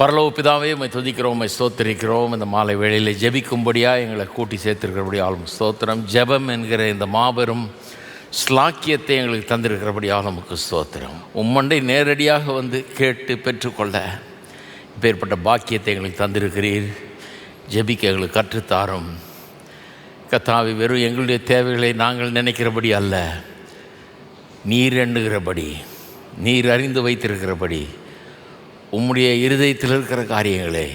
பரலோக பிதாவே, உம்மை துதிக்கிறோம், உம்மை ஸ்தோத்திரிக்கிறோம். இந்த மாலை வேளையில் ஜெபிக்கும்படியாக எங்களை கூட்டி சேர்த்திருக்கிறபடியாலும் ஸ்தோத்திரம். ஜெபம் என்கிற இந்த மாபெரும் ஸ்லாக்கியத்தை எங்களுக்கு தந்திருக்கிறபடியாக நமக்கு ஸ்தோத்திரம். உம்மண்டை நேரடியாக வந்து கேட்டு பெற்றுக்கொள்ள இப்பேற்பட்ட பாக்கியத்தை எங்களுக்கு தந்திருக்கிறீர். ஜெபிக்க எங்களுக்கு கற்றுத்தாரும் கர்த்தாவே. வெறும் எங்களுடைய தேவைகளை நாங்கள் நினைக்கிறபடி அல்ல, நீர் எண்ணுகிறபடி, நீர் அறிந்து வைத்திருக்கிறபடி உம்முடைய இருதயத்தில் இருக்கிற காரியங்களை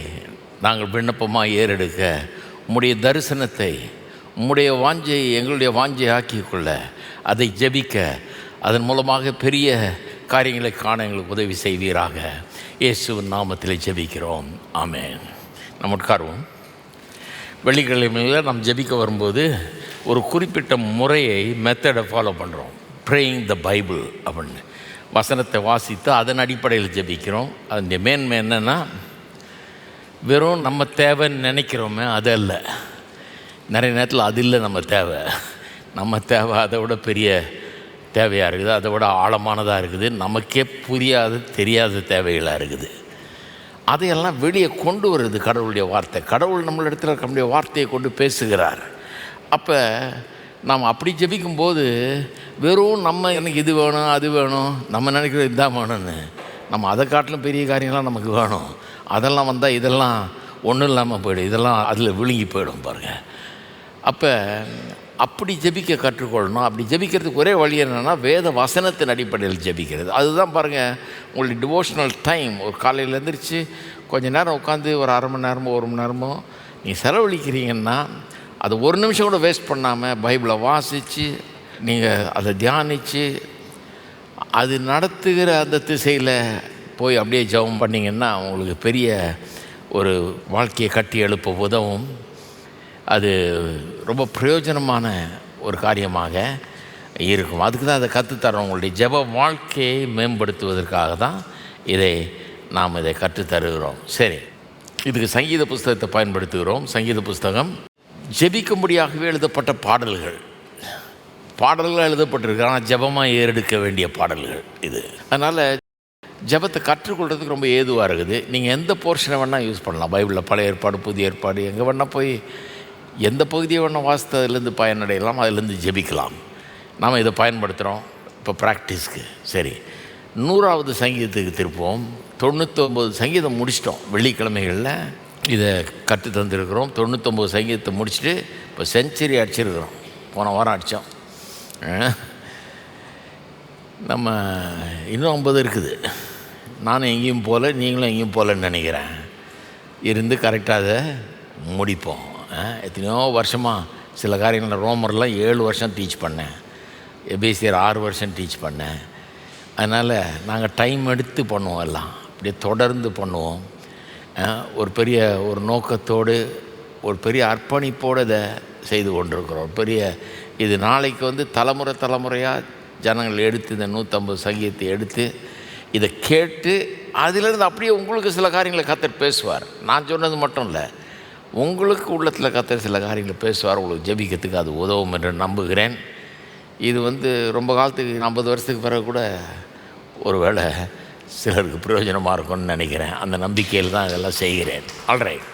நாங்கள் விண்ணப்பமாக ஏறெடுக்க, உம்முடைய தரிசனத்தை, உம்முடைய வாஞ்சை எங்களுடைய வாஞ்சை ஆக்கிக்கொள்ள, அதை ஜெபிக்க, அதன் மூலமாக பெரிய காரியங்களை காண எங்களுக்கு உதவி செய்வீராக. இயேசுவின் நாமத்தில் ஜெபிக்கிறோம், ஆமென். நம்ம உட்காருவோம். வெள்ளிக்கிழமையில் நாம் ஜெபிக்க வரும்போது ஒரு குறிப்பிட்ட முறையை, மெத்தடை ஃபாலோ பண்ணுறோம். ப்ரேயிங் த பைபிள் அப்படின்னு வசனத்தை வாசித்து அதன் அடிப்படையில் ஜெபிக்கிறோம். அதனுடைய மேன்மை என்னென்னா, வெறும் நம்ம தேவைன்னு நினைக்கிறோமே அது அல்ல. நிறைய நேரத்தில் அது இல்லை நம்ம தேவை. நம்ம தேவை அதை விட பெரிய தேவையாக இருக்குது, அதை விட ஆழமானதாக இருக்குது, நமக்கே புரியாத தெரியாத தேவைகளாக இருக்குது. அதையெல்லாம் வெளியே கொண்டு வருது கடவுளுடைய வார்த்தை. கடவுள் நம்மளிடத்தில் நம்முடைய வார்த்தையை கொண்டு பேசுகிறார். அப்போ நாம் அப்படி ஜெபிக்கும்போது வெறும் நம்ம எனக்கு இது வேணும் அது வேணும், நம்ம நினைக்கிறது இதுதான் வேணும்னு, நம்ம அதை காட்டிலும் பெரிய காரியங்கள்லாம் நமக்கு வேணும். அதெல்லாம் வந்தால் இதெல்லாம் ஒன்றும் இல்லாமல் போயிடும், இதெல்லாம் அதில் விழுங்கி போயிடும் பாருங்கள். அப்போ அப்படி ஜெபிக்க கற்றுக்கொள்ளணும். அப்படி ஜெபிக்கிறதுக்கு ஒரே வழி என்னென்னா, வேத வசனத்தின் அடிப்படையில் ஜெபிக்கிறது. அதுதான் பாருங்கள், உங்களுடைய டிவோஷனல் டைம். ஒரு காலையில் எழுந்திரிச்சு கொஞ்சம் நேரம் உட்காந்து ஒரு அரை மணி நேரமோ ஒரு மணி நேரமோ நீ செலவழிக்கிறீங்கன்னா, அது ஒரு நிமிஷம் கூட வேஸ்ட் பண்ணாமல் பைபிளை வாசித்து நீங்கள் அதை தியானித்து அது நடத்துகிற அந்த திசையில் போய் அப்படியே ஜெபம் பண்ணிங்கன்னா உங்களுக்கு பெரிய ஒரு வாழ்க்கையை கட்டி எழுப்ப உதவும். அது ரொம்ப பிரயோஜனமான ஒரு காரியமாக இருக்கும். அதுக்கு தான் அதை கற்றுத்தரோம். உங்களுடைய ஜெப வாழ்க்கையை மேம்படுத்துவதற்காக தான் நாம் இதை கற்றுத்தருகிறோம். சரி, இதுக்கு சங்கீத புஸ்தகத்தை பயன்படுத்துகிறோம். சங்கீத புஸ்தகம் ஜெபிக்கும்படியாகவே எழுதப்பட்ட பாடல்கள் எழுதப்பட்டிருக்கு. ஆனால் ஜெபமாக ஏறெடுக்க வேண்டிய பாடல்கள் இது. அதனால் ஜெபத்தை கற்றுக்கொள்கிறதுக்கு ரொம்ப ஏதுவாக இருக்குது. நீங்கள் எந்த போர்ஷனை வேணால் யூஸ் பண்ணலாம். பைபிளில் பழைய ஏற்பாடு புதிய ஏற்பாடு எங்கே வேணால் போய் எந்த பகுதியை வேணால் வாசித்து அதிலேருந்து பயனடையலாம், அதிலேருந்து ஜெபிக்கலாம். நாம் இதை பயன்படுத்துகிறோம் இப்போ ப்ராக்டிஸ்க்கு. சரி, 100வது சங்கீதத்துக்கு திருப்போம். 99 சங்கீதம் முடிச்சிட்டோம். வெள்ளிக்கிழமைகளில் இதை கற்று தந்துருக்கிறோம். 99 சங்கீதத்தை முடிச்சுட்டு இப்போ செஞ்சுரி அடிச்சிருக்கிறோம். போன வாரம் அடித்தோம். நம்ம இன்னும் 50 இருக்குது. நானும் எங்கேயும் போகல, நீங்களும் எங்கேயும் போகலன்னு நினைக்கிறேன். இருந்து கரெக்டாக அதை முடிப்போம். எத்தனையோ வருஷமாக சில காரியங்கள், ரோமர்லாம் 7 வருஷம் டீச் பண்ணேன், எபேசியர் 6 வருஷம் டீச் பண்ணேன். அதனால் நாங்கள் டைம் எடுத்து பண்ணுவோம், எல்லாம் அப்படியே தொடர்ந்து பண்ணுவோம். ஒரு பெரிய ஒரு நோக்கத்தோடு, ஒரு பெரிய அர்ப்பணிப்போடு இதை செய்து கொண்டிருக்கிறோம். பெரிய இது நாளைக்கு வந்து தலைமுறையாக ஜனங்கள் எடுத்து இந்த 150 சங்கீதத்தை எடுத்து இதை கேட்டு அதிலிருந்து அப்படியே உங்களுக்கு சில காரியங்களை கர்த்தர் பேசுவார். நான் சொன்னது மட்டும் இல்லை, உங்களுக்கு உள்ளத்தில் கர்த்தர் சில காரியங்களை பேசுவார். உங்களுக்கு ஜெபிக்கிறதுக்கு அது உதவும் என்று நம்புகிறேன். இது வந்து ரொம்ப காலத்துக்கு 50 வருஷத்துக்கு பிறகு கூட ஒரு வேளை சிலருக்கு பிரயோஜனமாக இருக்கும்னு நினைக்கிறேன். அந்த நம்பிக்கையில் தான் இதெல்லாம் செய்கிறேன். ஆல்ரைட்,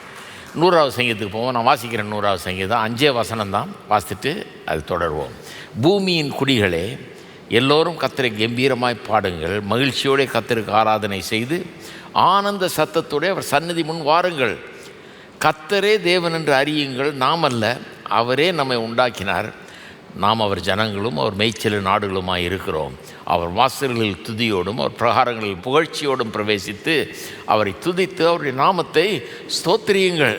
100வது சங்கீதத்துக்கு போவோம். நான் வாசிக்கிறேன் 100வது சங்கீதம். 5 வசனம் தான் வாசித்துட்டு அது தொடருவோம். பூமியின் குடிகளே, எல்லோரும் கர்த்தரை கம்பீரமாய் பாடுங்கள், மகிழ்ச்சியோடு கர்த்தருக்கு ஆராதனை செய்து ஆனந்த சத்தத்தோடு அவர் சந்நிதி முன் வாருங்கள். கர்த்தரே தேவன் என்று அறியுங்கள், நாம் அல்ல, அவரே நம்மை உண்டாக்கினார். நாம் அவர் ஜனங்களும் அவர் மேய்ச்சல் நாடுகளுமாய் இருக்கிறோம். அவர் வாசல்களில் துதியோடும் அவர் பிரகாரங்களில் புகழ்ச்சியோடும் பிரவேசித்து அவரை துதித்து அவருடைய நாமத்தை ஸ்தோத்திரியுங்கள்.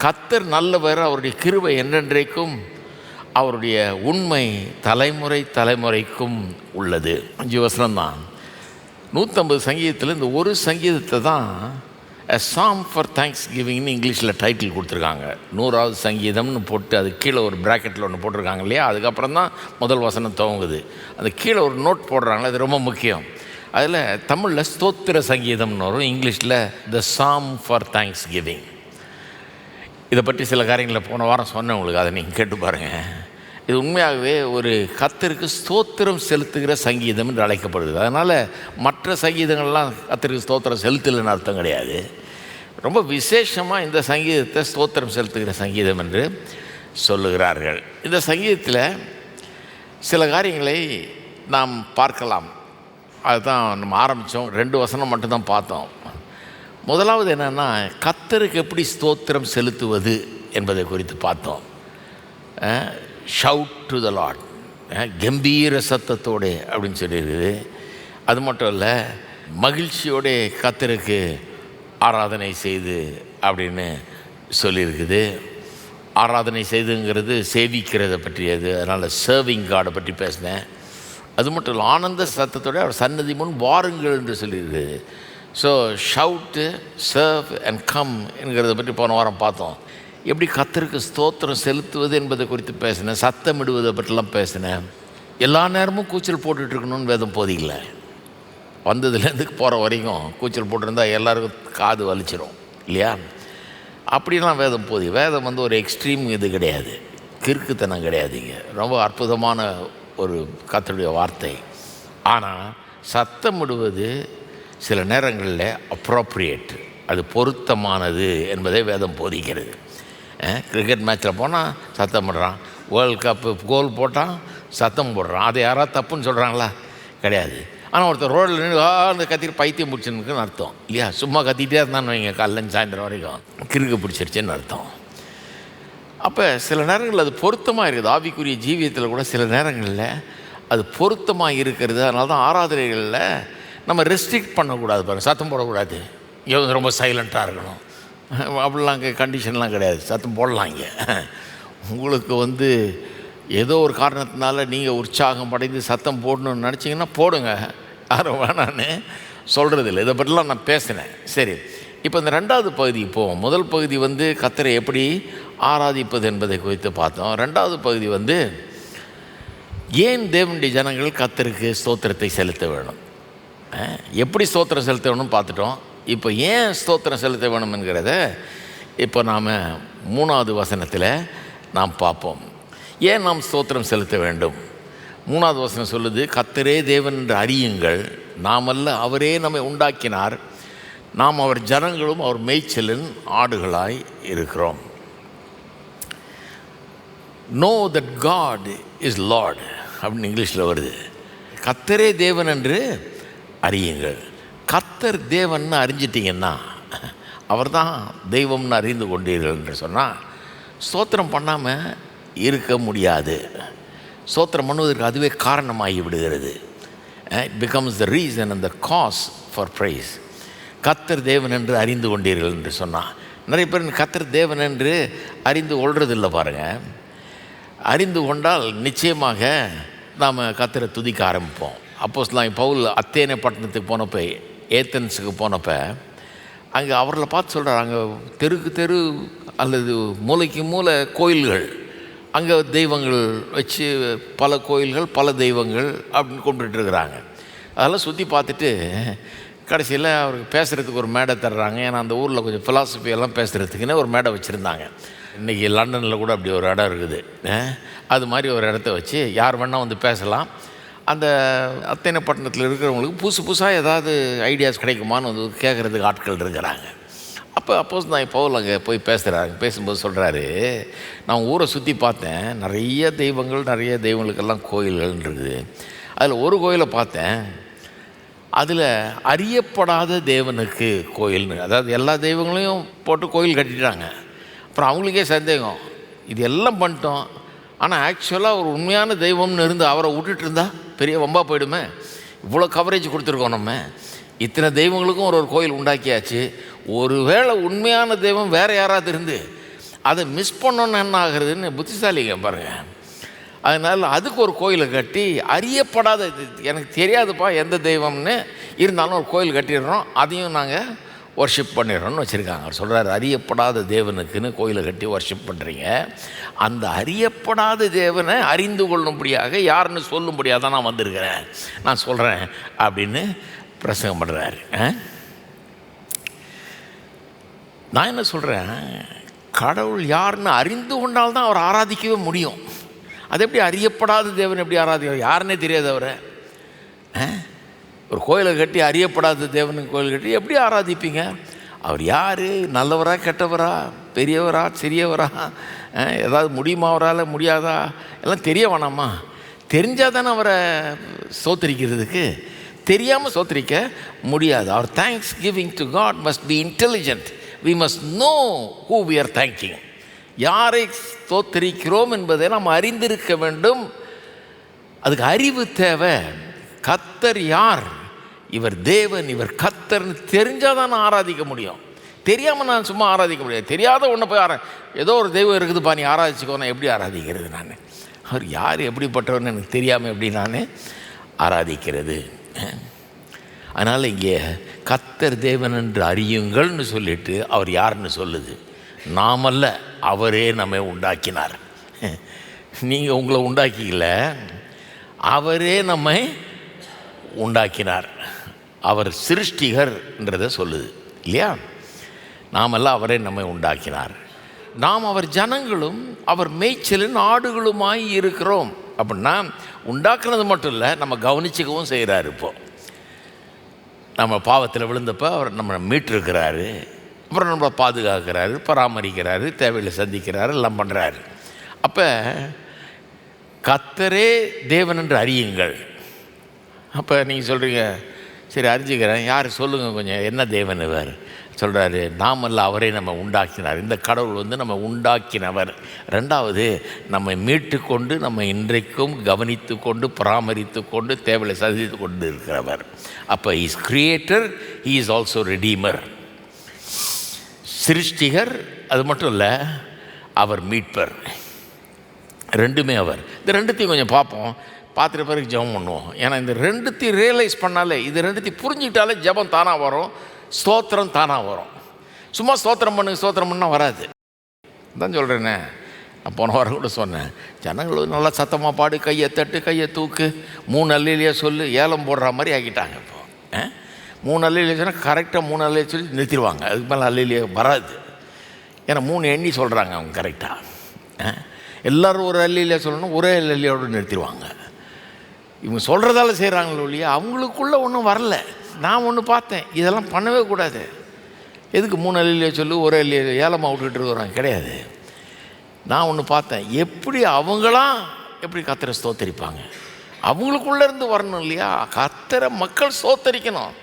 கர்த்தர் நல்லவர், அவருடைய கிருபை என்றென்றைக்கும், அவருடைய உண்மை தலைமுறைக்கும் உள்ளது. 5 வசனம் தான். 150 சங்கீதத்தில் இந்த ஒரு சங்கீதத்தை தான் A Psalm for Thanksgivingனு இங்கிலீஷில் டைட்டில் கொடுத்துருக்காங்க. 100வது சங்கீதம்னு போட்டு அது கீழே ஒரு ப்ராக்கெட்டில் ஒன்று போட்டிருக்காங்க இல்லையா. அதுக்கப்புறம் தான் முதல் வசனம் துவங்குது. அது கீழே ஒரு நோட் போடுறாங்களே, அது ரொம்ப முக்கியம். அதில் தமிழில் ஸ்தோத்திர சங்கீதம்னு வரும், இங்கிலீஷில் The Psalm for Thanksgiving. இதை பற்றி சில காரியங்களை போன வாரம் சொன்னேன் உங்களுக்கு, அதை நீங்கள் கேட்டு பாருங்கள். இது உண்மையாகவே ஒரு கர்த்தருக்கு ஸ்தோத்திரம் செலுத்துகிற சங்கீதம் என்று அழைக்கப்படுது. அதனால் மற்ற சங்கீதங்கள்லாம் கர்த்தருக்கு ஸ்தோத்திரம் செலுத்தலைன்னு அர்த்தம் கிடையாது. ரொம்ப விசேஷமாக இந்த சங்கீதத்தை ஸ்தோத்திரம் செலுத்துகிற சங்கீதம் என்று சொல்லுகிறார்கள். இந்த சங்கீதத்தில் சில காரியங்களை நாம் பார்க்கலாம். அதுதான் நம்ம ஆரம்பித்தோம். 2 வசனம் மட்டும்தான் பார்த்தோம். முதலாவது என்னென்னா, கர்த்தருக்கு எப்படி ஸ்தோத்திரம் செலுத்துவது என்பதை குறித்து பார்த்தோம். ஷவுட் டு த லார்ட், கம்பீர சத்தத்தோடு அப்படின்னு சொல்லியிருக்குது. அது மட்டும் இல்லை, மகிழ்ச்சியோடு கர்த்தருக்கு ஆராதனை செய்து அப்படின்னு சொல்லியிருக்குது. ஆராதனை செய்துங்கிறது சேவிக்கிறத பற்றியது, அதனால் சர்விங் காடை பற்றி பேசினேன். அது மட்டும் இல்லை, ஆனந்த சத்தத்தோடு அவர் சன்னதி முன் வாருங்கள் என்று சொல்லியிருக்குது. ஸோ ஷவுட்டு, சர்வ் அண்ட் கம் என்கிறத பற்றி போன வாரம் பார்த்தோம். எப்படி கர்த்தருக்கு ஸ்தோத்திரம் செலுத்துவது என்பதை குறித்து பேசினேன். சத்தமிடுவதை பற்றிலாம் பேசினேன். எல்லா நேரமும் கூச்சல் போட்டுட்ருக்கணும்னு வேதம் போதிக்கல. வந்ததுலேருந்து போகிற வரைக்கும் கூச்சல் போட்டிருந்தா எல்லாருக்கும் காது வலிச்சிடும் இல்லையா? அப்படிலாம் வேதம் வேதம் ஒரு எக்ஸ்ட்ரீம் இது கிடையாது, கிறுக்குத்தனம் கிடையாதுங்க. ரொம்ப அற்புதமான ஒரு கர்த்தருடைய வார்த்தை. ஆனால் சத்தமிடுவது சில நேரங்களில் அப்ரோப்ரியேட், அது பொருத்தமானது என்பதை வேதம் போதிக்கிறது. கிரிக்கெட் மேட்ச்சில் போனால் சத்தமிடுறான், வேர்ல்டு கப்பு கோல் போட்டால் சத்தம் போடுறான். அதை யாராவது தப்புன்னு சொல்கிறாங்களா? கிடையாது. ஆனால் ஒருத்தர் ரோடில் நின்று அந்த கத்திட்டு பைத்தியம் பிடிச்சிருக்குன்னு அர்த்தம் இல்லையா? சும்மா கத்திகிட்டே இருந்தான்னு வைங்க, காலையில் சாயந்தரம் வரைக்கும் கிறுக்கு பிடிச்சிருச்சுன்னு அர்த்தம். அப்போ சில நேரங்களில் அது பொருத்தமாக இருக்குது. ஆவிக்குரிய ஜீவியத்தில் கூட சில நேரங்களில் அது பொருத்தமாக இருக்கிறது. அதனால தான் ஆராதனைகளில் நம்ம ரெஸ்ட்ரிக்ட் பண்ணக்கூடாது. பாருங்கள், சத்தம் போடக்கூடாது, இங்கே ரொம்ப சைலண்ட்டாக இருக்கணும் அப்படிலாம் இங்கே கண்டிஷன்லாம் கிடையாது. சத்தம் போடலாம். இங்கே உங்களுக்கு ஏதோ ஒரு காரணத்தினால நீங்கள் உற்சாகம் அடைந்து சத்தம் போடணும்னு நினச்சிங்கன்னா போடுங்க, யாரும் வேணான்னு சொல்கிறதில்லை. இதை பற்றிலாம் நான் பேசினேன். சரி, இப்போ இந்த 2வது பகுதிக்கு போவோம். முதல் பகுதி கர்த்தரை எப்படி ஆராதிப்பது என்பதை குறித்து பார்த்தோம். 2வது பகுதி ஏன் தேவனுடைய ஜனங்கள் கர்த்தருக்கு ஸ்தோத்திரத்தை செலுத்த வேணும், எப்படி ஸ்தோத்திரம் செலுத்த வேணும்னு பார்த்துட்டோம். இப்போ ஏன் ஸ்தோத்திரம் செலுத்த வேணும் என்கிறத இப்போ நாம் 3வது வசனத்தில் நாம் பார்ப்போம். ஏன் நாம் ஸ்தோத்திரம் செலுத்த வேண்டும்? 3வது வசனம் சொல்லுது, கர்த்தரே தேவன் என்று அறியுங்கள், நாமல்ல அவரே நம்மை உண்டாக்கினார், நாம் அவர் ஜனங்களும் அவர் மேய்ச்சலின் ஆடுகளாய் இருக்கிறோம். No that God is Lord அப்படின்னு இங்கிலீஷில் வருது. கர்த்தரே தேவன் என்று அறியுங்கள். கர்த்தர் தேவன் அறிஞ்சிட்டிங்கன்னா, அவர் தான் தெய்வம்னு அறிந்து கொண்டீர்கள் என்று சொன்னால் ஸ்தோத்திரம் பண்ணாமல் இருக்க முடியாது. ஸ்தோத்திரம் பண்ணுவதற்கு அதுவே காரணமாகி விடுகிறது. It becomes the reason and the cause for praise. கர்த்தர் தேவன் என்று அறிந்து கொண்டீர்கள் என்று சொன்னால், நிறைய பேர் கர்த்தர் தேவன் என்று அறிந்து கொள்றதில்லை. பாருங்கள், அறிந்து கொண்டால் நிச்சயமாக நாம் கர்த்தரை துதிக்க ஆரம்பிப்போம். அப்போஸ்தலனாகிய பவுல் அத்தேனே பட்டணத்துக்கு போனப்போ, ஏத்தன்ஸுக்கு போனப்போ, அங்கே அவர்களை பார்த்து சொல்கிறார், அங்கே தெருக்கு தெரு அல்லது மூலைக்கு மூலை கோயில்கள், அங்கே தெய்வங்கள் வச்சு பல கோயில்கள் பல தெய்வங்கள் அப்படின்னு கும்பிட்டுருக்குறாங்க. அதெல்லாம் சுற்றி பார்த்துட்டு கடைசியில் அவருக்கு பேசுகிறதுக்கு ஒரு மேடை தர்றாங்க. ஏன்னா அந்த ஊரில் கொஞ்சம் ஃபிலாசபியெல்லாம் பேசுகிறதுக்குன்னு ஒரு மேடை வச்சுருந்தாங்க. இன்றைக்கி லண்டனில் கூட அப்படி ஒரு இடம் இருக்குது. அது மாதிரி ஒரு இடத்த வச்சு யார் வேணால் பேசலாம். அந்த அத்தனை பட்டணத்தில் இருக்கிறவங்களுக்கு புதுசாக ஏதாவது ஐடியாஸ் கிடைக்குமான்னு கேட்குறதுக்கு ஆட்கள் இருக்கிறாங்க. அப்போ நான் பவுல் அங்கே போய் பேசுகிறாங்க. பேசும்போது சொல்கிறாரு, நான் ஊரை சுற்றி பார்த்தேன், நிறைய தெய்வங்களுக்கெல்லாம் கோயில்கள் இருக்குது. அதில் ஒரு கோயிலை பார்த்தேன், அதில் அறியப்படாத தேவனுக்கு கோயில்னு, அதாவது எல்லா தெய்வங்களையும் போட்டு கோயில் கட்டிட்டாங்க. அப்புறம் அவங்களுக்கே சந்தேகம், இது எல்லாம் பண்ணிட்டோம், ஆனால் ஆக்சுவலாக ஒரு உண்மையான தெய்வம்னு இருந்து அவரை விட்டுட்டு இருந்தால் பெரிய வம்பா போயிடுமே. இவ்வளோ கவரேஜ் கொடுத்துருக்கோம், நம்ம இத்தனை தெய்வங்களுக்கும் ஒரு கோயில் உண்டாக்கியாச்சு. ஒருவேளை உண்மையான தெய்வம் வேறு யாராவது இருந்து அதை மிஸ் பண்ணோன்னு என்ன ஆகுறதுன்னு புத்திசாலிங்க பாருங்கள். அதனால் அதுக்கு ஒரு கோயிலை கட்டி, அறியப்படாத, எனக்கு தெரியாதுப்பா எந்த தெய்வம்னு, இருந்தாலும் ஒரு கோயில் கட்டிடுறோம், அதையும் நாங்கள் ஒர்ஷிப் பண்ணிடுறோன்னு வச்சுருக்காங்க. அவர் சொல்கிறார், அறியப்படாத தேவனுக்குன்னு கோயிலை கட்டி ஒர்ஷிப் பண்ணுறீங்க, அந்த அறியப்படாத தேவனை அறிந்து கொள்ளும்படியாக யாருன்னு சொல்லும்படியாக தான் நான் வந்திருக்கிறேன், நான் சொல்கிறேன் அப்படின்னு பிரசங்கம் பண்ணுறாரு. நான் என்ன சொல்கிறேன், கடவுள் யாருன்னு அறிந்து கொண்டால்தான் அவர் ஆராதிக்கவே முடியும். அது எப்படி அறியப்படாத தேவன் எப்படி ஆராதிக்க, யாருன்னே தெரியாது அவரை. ஒரு கோயிலை கட்டி அறியப்படாத தேவனுக்கு கோயில் கட்டி எப்படி ஆராதிப்பீங்க? அவர் யார்? நல்லவரா கெட்டவரா, பெரியவரா சிறியவரா, ஏதாவது முடியுமா அவரால், முடியாதா, எல்லாம் தெரிய வேணாமா? தெரிஞ்சால் தானே அவரை சோத்தரிக்கிறதுக்கு. தெரியாமல் சோத்தரிக்க முடியாது. Our thanks giving to God must be intelligent. We must know who we are thanking. யாரை ஸ்தோத்தரிக்கிறோம் என்பதை நாம் அறிந்திருக்க வேண்டும். அதுக்கு அறிவு தேவை. கர்த்தர் யார், இவர் தேவன், இவர் கர்த்தர்னு தெரிஞ்சால் தான் நான் ஆராதிக்க முடியும். தெரியாமல் நான் சும்மா ஆராதிக்க முடியாது. தெரியாத ஒன்றை போய் ஏதோ ஒரு தெய்வம் இருக்குதுப்பா நீ ஆராதிச்சுக்கோ, நான் எப்படி ஆராதிக்கிறது? நான் அவர் யார், எப்படிப்பட்டவர்னு எனக்கு தெரியாமல் எப்படி நான் ஆராதிக்கிறது? அதனால் இங்கே கர்த்தர் தேவன் என்று அறியுங்கள்னு சொல்லிட்டு அவர் யாருன்னு சொல்லுது. நாமல்ல, அவரே நம்மை உண்டாக்கினார். நீங்கள் உங்களை உண்டாக்கிக்கல, அவரே நம்மை உண்டாக்கினார். அவர் சிருஷ்டிகர்ன்றதை சொல்லுது இல்லையா? நாமெல்லாம் அவரே நம்மை உண்டாக்கினார். நாம் அவர் ஜனங்களும் அவர் மேய்ச்சலின் ஆடுகளுமாய் இருக்கிறோம். அப்படின்னா உண்டாக்குனது மட்டும் இல்லை, நம்ம கவனிச்சிக்கவும் செய்கிறார். இப்போது நம்ம பாவத்தில் விழுந்தப்போ அவர் நம்மளை மீட்டிருக்கிறாரு, அப்புறம் நம்மளை பாதுகாக்கிறாரு, பராமரிக்கிறாரு, தேவையில் சந்திக்கிறாரு, எல்லாம் பண்ணுறாரு. அப்போ கர்த்தரே தேவன் என்று அறியுங்கள். அப்போ நீங்கள் சொல்கிறீங்க, சரி அறிஞ்சிக்கிறேன், யார் சொல்லுங்கள் கொஞ்சம், என்ன தேவன் இவர்? சொல்கிறாரு, நாமல்ல அவரே நம்ம உண்டாக்கினார். இந்த கடவுள் நம்ம உண்டாக்கினவர். ரெண்டாவது, நம்மை மீட்டு கொண்டு நம்ம இன்றைக்கும் கவனித்து கொண்டு பராமரித்து கொண்டு தேவையை சந்தித்து கொண்டு இருக்கிறவர். அப்போ is creator, he is also redeemer. சிருஷ்டிகர், அது மட்டும் இல்லை, அவர் மீட்பர். ரெண்டுமே அவர். இந்த ரெண்டுத்தையும் கொஞ்சம் பார்ப்போம். பார்த்துட்டு பிறகு ஜெபம் பண்ணுவோம். ஏன்னா இந்த ரெண்டுத்தையும் ரியலைஸ் பண்ணாலே, இது ரெண்டுத்தையும் புரிஞ்சுக்கிட்டாலே ஜெபம் தானாக வரும், ஸ்தோத்திரம் தானாக வரும். சும்மா ஸ்தோத்திரம் பண்ணால் வராது. தான் சொல்கிறேனே, நான் போன வாரம் கூட சொன்னேன், ஜனங்கள் நல்லா சத்தமாக பாடு, கையை தட்டு, கையை தூக்கு, 3 அல்லையிலேயே சொல்லு, ஏலம் போடுற மாதிரி ஆக்கிட்டாங்க. இப்போ 3 அல்லையிலே சொன்னால் கரெக்டாக 3 அல்லையே சொல்லி நிறுத்திடுவாங்க. அதுக்கு மேலே அல்லையிலேயே வராது. ஏன்னா 3 எண்ணி சொல்கிறாங்க அவங்க கரெக்டாக. எல்லோரும் ஒரு அல்லையிலே சொல்லணும், ஒரே அல்லையோடு நிறுத்திடுவாங்க. இவங்க சொல்கிறதால செய்கிறாங்களோ இல்லையா, அவங்களுக்குள்ளே ஒன்றும் வரல. நான் ஒன்று பார்த்தேன், இதெல்லாம் பண்ணவே கூடாது. எதுக்கு 3 அல்லையிலே சொல்லு, ஒரே அல்லையே ஏலமாக விட்டுக்கிட்டு இருக்கிறாங்க? கிடையாது. நான் ஒன்று பார்த்தேன், எப்படி அவங்களாம் எப்படி கர்த்தரை ஸ்தோத்தரிப்பாங்க? அவங்களுக்குள்ளேருந்து வரணும் இல்லையா? கர்த்தரை மக்கள் ஸ்தோத்தரிக்கணும்.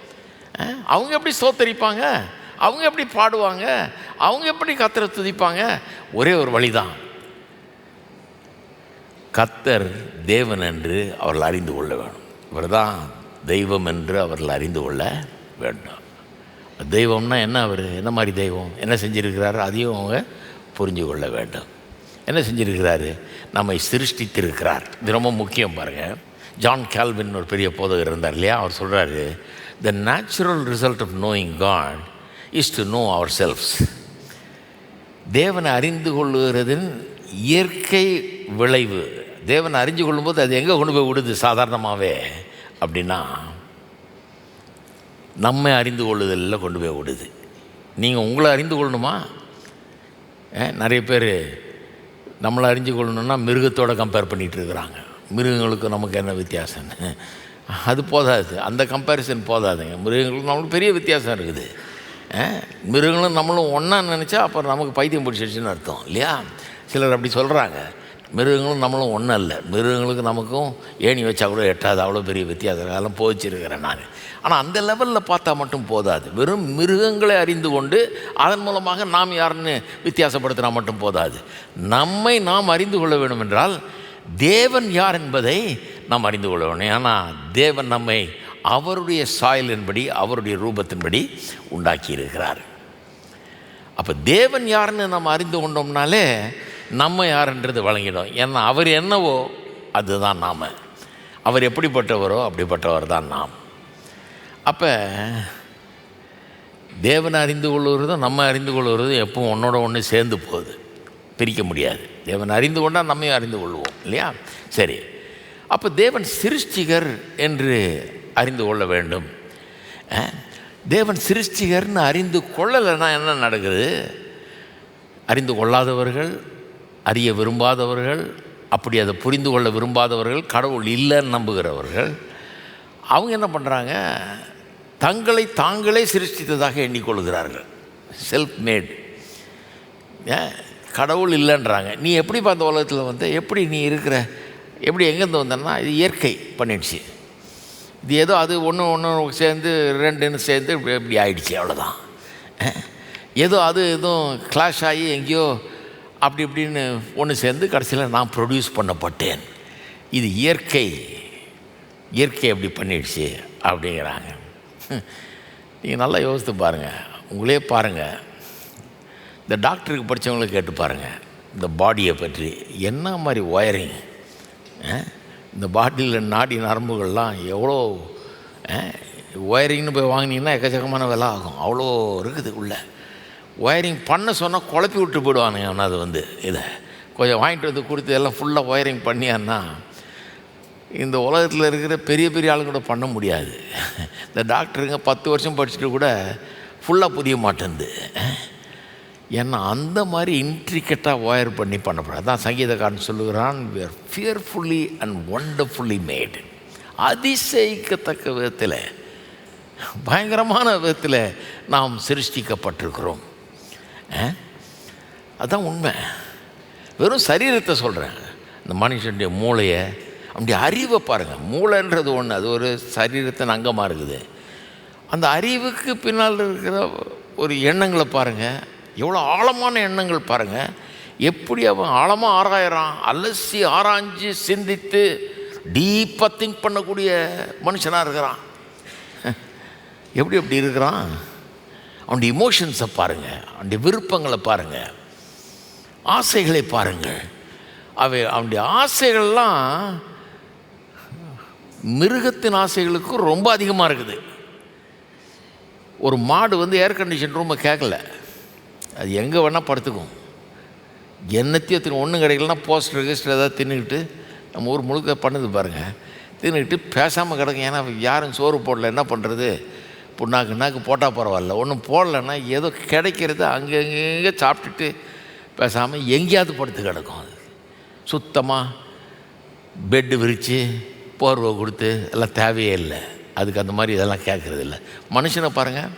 அவங்க எப்படி ஸ்தோத்தரிப்பாங்க? அவங்க எப்படி பாடுவாங்க? அவங்க எப்படி கர்த்தரை துதிப்பாங்க? ஒரே ஒரு வழி தான், கர்த்தர் தேவன் என்று அவர்கள் அறிந்து கொள்ள வேணும். இவர் தான் தெய்வம் என்று அவர்கள் அறிந்து கொள்ள வேண்டும். தெய்வம்னா என்ன, அவர் என்ன மாதிரி தெய்வம், என்ன செஞ்சுருக்கிறாரு, அதையும் அவங்க புரிஞ்சு கொள்ள வேண்டும். என்ன செஞ்சுருக்கிறாரு? நம்மை சிருஷ்டித்திருக்கிறார். இது ரொம்ப முக்கியம் பாருங்கள். ஜான் கால்வின் ஒரு பெரிய போதகர் இருந்தார் இல்லையா, அவர் சொல்கிறாரு, the natural result of knowing God is to know ourselves. தேவனை அறிந்து கொள்ளுகிறதின் இயற்கை விளைவு. தேவனை அறிஞ்சு கொள்ளும்போது அது எங்கே கொண்டு போய் விடுது சாதாரணமாகவே அப்படின்னா, நம்மை அறிந்து கொள்ளுதலில் கொண்டு போய் விடுது. நீங்கள் உங்களை அறிந்து கொள்ளணுமா? நிறைய பேர் நம்மளை அறிஞ்சு கொள்ளணுன்னா மிருகத்தோடு கம்பேர் பண்ணிகிட்டு இருக்கிறாங்க. மிருகங்களுக்கு நமக்கு என்ன வித்தியாசம்னு. அது போதாது, அந்த கம்பேரிசன் போதாதுங்க. மிருகங்களுக்கு நம்மளுக்கு பெரிய வித்தியாசம் இருக்குது. மிருகங்களும் நம்மளும் ஒன்றா நினச்சா அப்புறம் நமக்கு பைத்தியம் பிடிச்சிடுச்சுன்னு அர்த்தம் இல்லையா? சிலர் அப்படி சொல்கிறாங்க. மிருகங்களும் நம்மளும் ஒன்றும் இல்லை, மிருகங்களுக்கு நமக்கும் ஏணி வச்சா கூட எட்டாது, அவ்வளோ பெரிய வித்தியாசம். அதெல்லாம் போச்சிருக்கிறேன் நான். ஆனால் அந்த லெவலில் பார்த்தா மட்டும் போதாது. வெறும் மிருகங்களை அறிந்து கொண்டு அதன் மூலமாக நாம் யாருன்னு வித்தியாசப்படுத்தினா மட்டும் போதாது. நம்மை நாம் அறிந்து கொள்ள வேண்டும் என்றால் தேவன் யார் என்பதை நாம் அறிந்து கொள்ள வேண்டும். ஆனால் தேவன் நம்மை அவருடைய சாயலின்படி, அவருடைய ரூபத்தின்படி உண்டாக்கி இருக்கிறார். அப்போ தேவன் யாருன்னு நம்ம அறிந்து கொண்டோம்னாலே நம்ம யாருன்றது வழங்கிடும். ஏன்னா அவர் என்னவோ அதுதான் நாம், அவர் எப்படிப்பட்டவரோ அப்படிப்பட்டவர் தான் நாம். அப்போ தேவனை அறிந்து கொள்ளுறதும் நம்ம அறிந்து கொள்ளுறதும் எப்பவும் ஒன்றோட ஒன்று சேர்ந்து போகுது, பிரிக்க முடியாது. தேவனை அறிந்து கொண்டால் நம்மையும் அறிந்து கொள்வோம் இல்லையா? சரி, அப்போ தேவன் சிருஷ்டிகர் என்று அறிந்து கொள்ள வேண்டும். தேவன் சிருஷ்டிகர்னு அறிந்து கொள்ளலைன்னா என்ன நடக்குது? அறிந்து கொள்ளாதவர்கள், அறிய விரும்பாதவர்கள், அப்படி அதை புரிந்து கொள்ள விரும்பாதவர்கள், கடவுள் இல்லைன்னு நம்புகிறவர்கள், அவங்க என்ன பண்ணுறாங்க? தங்களை தாங்களே சிருஷ்டித்ததாக எண்ணிக்கொள்கிறார்கள். Self mat. கடவுள் இல்லைன்றாங்க. நீ எப்படிப்பா அந்த உலகத்தில் வந்து எப்படி நீ இருக்கிற, எப்படி எங்கேருந்து வந்தேன்னா இது இயற்கை பண்ணிடுச்சு. இது ஏதோ அது ஒன்று சேர்ந்து ரெண்டுன்னு சேர்ந்து இப்படி ஆயிடுச்சு, அவ்வளோதான். ஏதோ அது எதுவும் கிளாஷ் ஆகி எங்கேயோ அப்படி இப்படின்னு ஒன்று சேர்ந்து கடைசியில் நான் ப்ரொடியூஸ் பண்ணப்பட்டேன். இது இயற்கை அப்படி பண்ணிடுச்சு அப்படிங்கிறாங்க. நீங்கள் நல்லா யோசித்து பாருங்கள், உங்களே பாருங்கள். இந்த டாக்டருக்கு படித்தவங்களை கேட்டு பாருங்கள், இந்த பாடியை பற்றி என்ன மாதிரி ஒயரிங், இந்த பாடியில் நாடி நரம்புகள்லாம் எவ்வளோ ஒயரிங்னு போய் வாங்கினீங்கன்னா எக்கச்சக்கமான விலை ஆகும். அவ்வளோ இருக்குது உள்ள. ஒயரிங் பண்ண சொன்னால் குழப்பி விட்டு போயிடுவானுங்க. ஆனால் அது வந்து இதை கொஞ்சம் வாங்கிட்டு வந்து கொடுத்து எல்லாம் ஃபுல்லாக ஒயரிங் பண்ணியான்னா இந்த உலகத்தில் இருக்கிற பெரிய பெரிய ஆளுங்க கூட பண்ண முடியாது. இந்த டாக்டருங்க 10 வருஷம் படிச்சுட்டு கூட ஃபுல்லாக புரிய மாட்டேங்குது. ஏன்னா அந்த மாதிரி இன்ட்ரிகேட்டாக ஒயர் பண்ணி பண்ணப்படாது. அதான் சங்கீதக்காரன் சொல்லுகிறான், we are fearfully and wonderfully made. அதிசயிக்கத்தக்க விதத்தில், பயங்கரமான விதத்தில் நாம் சிருஷ்டிக்கப்பட்டிருக்கிறோம். அதுதான் உண்மை. வெறும் சரீரத்தை சொல்கிறேன். இந்த மனுஷனுடைய மூளையை, அப்படி அறிவை பாருங்கள். மூளைன்றது ஒன்று, அது ஒரு சரீரத்தின் அங்கமாக இருக்குது. அந்த அறிவுக்கு பின்னால் இருக்கிற ஒரு எண்ணங்களை பாருங்கள், எவ்வளோ ஆழமான எண்ணங்கள் பாருங்கள். எப்படி அவன் ஆழமாக ஆராயிறான், அலசி ஆராய்ஞ்சு சிந்தித்து டீப்பாக திங்க் பண்ணக்கூடிய மனுஷனாக இருக்கிறான். எப்படி இருக்கிறான்? அவனுடைய இமோஷன்ஸை பாருங்கள், அவனுடைய விருப்பங்களை பாருங்கள், ஆசைகளை பாருங்கள். அவனுடைய ஆசைகள்லாம் மிருகத்தின் ஆசைகளுக்கும் ரொம்ப அதிகமாக இருக்குது. ஒரு மாடு வந்து ஏர் கண்டிஷன் ரூமை கேட்கல, அது எங்கே வேணால் படுத்துக்கும். என்னத்தையும் தின்னு, ஒன்றும் கிடைக்கலன்னா போஸ்டர் ரெஜிஸ்டர் ஏதாவது தின்னுக்கிட்டு, நம்ம ஊர் முழுக்க பண்ணுது பாருங்கள், தின்னுக்கிட்டு பேசாமல் கிடக்கும். ஏன்னா யாரும் சோறு போடல, என்ன பண்ணுறது, புண்ணாக்கு போட்டால் பரவாயில்ல. ஒன்றும் போடலைன்னா ஏதோ கிடைக்கிறது அங்கங்கே சாப்பிட்டுட்டு பேசாமல் எங்கேயாவது படுத்து கிடக்கும். அது சுத்தமாக பெட்டு விரித்து போர்வை கொடுத்து எல்லாம் தேவையே இல்லை. அதுக்கு அந்த மாதிரி இதெல்லாம் கேட்குறது இல்லை. மனுஷனை பாருங்கள்,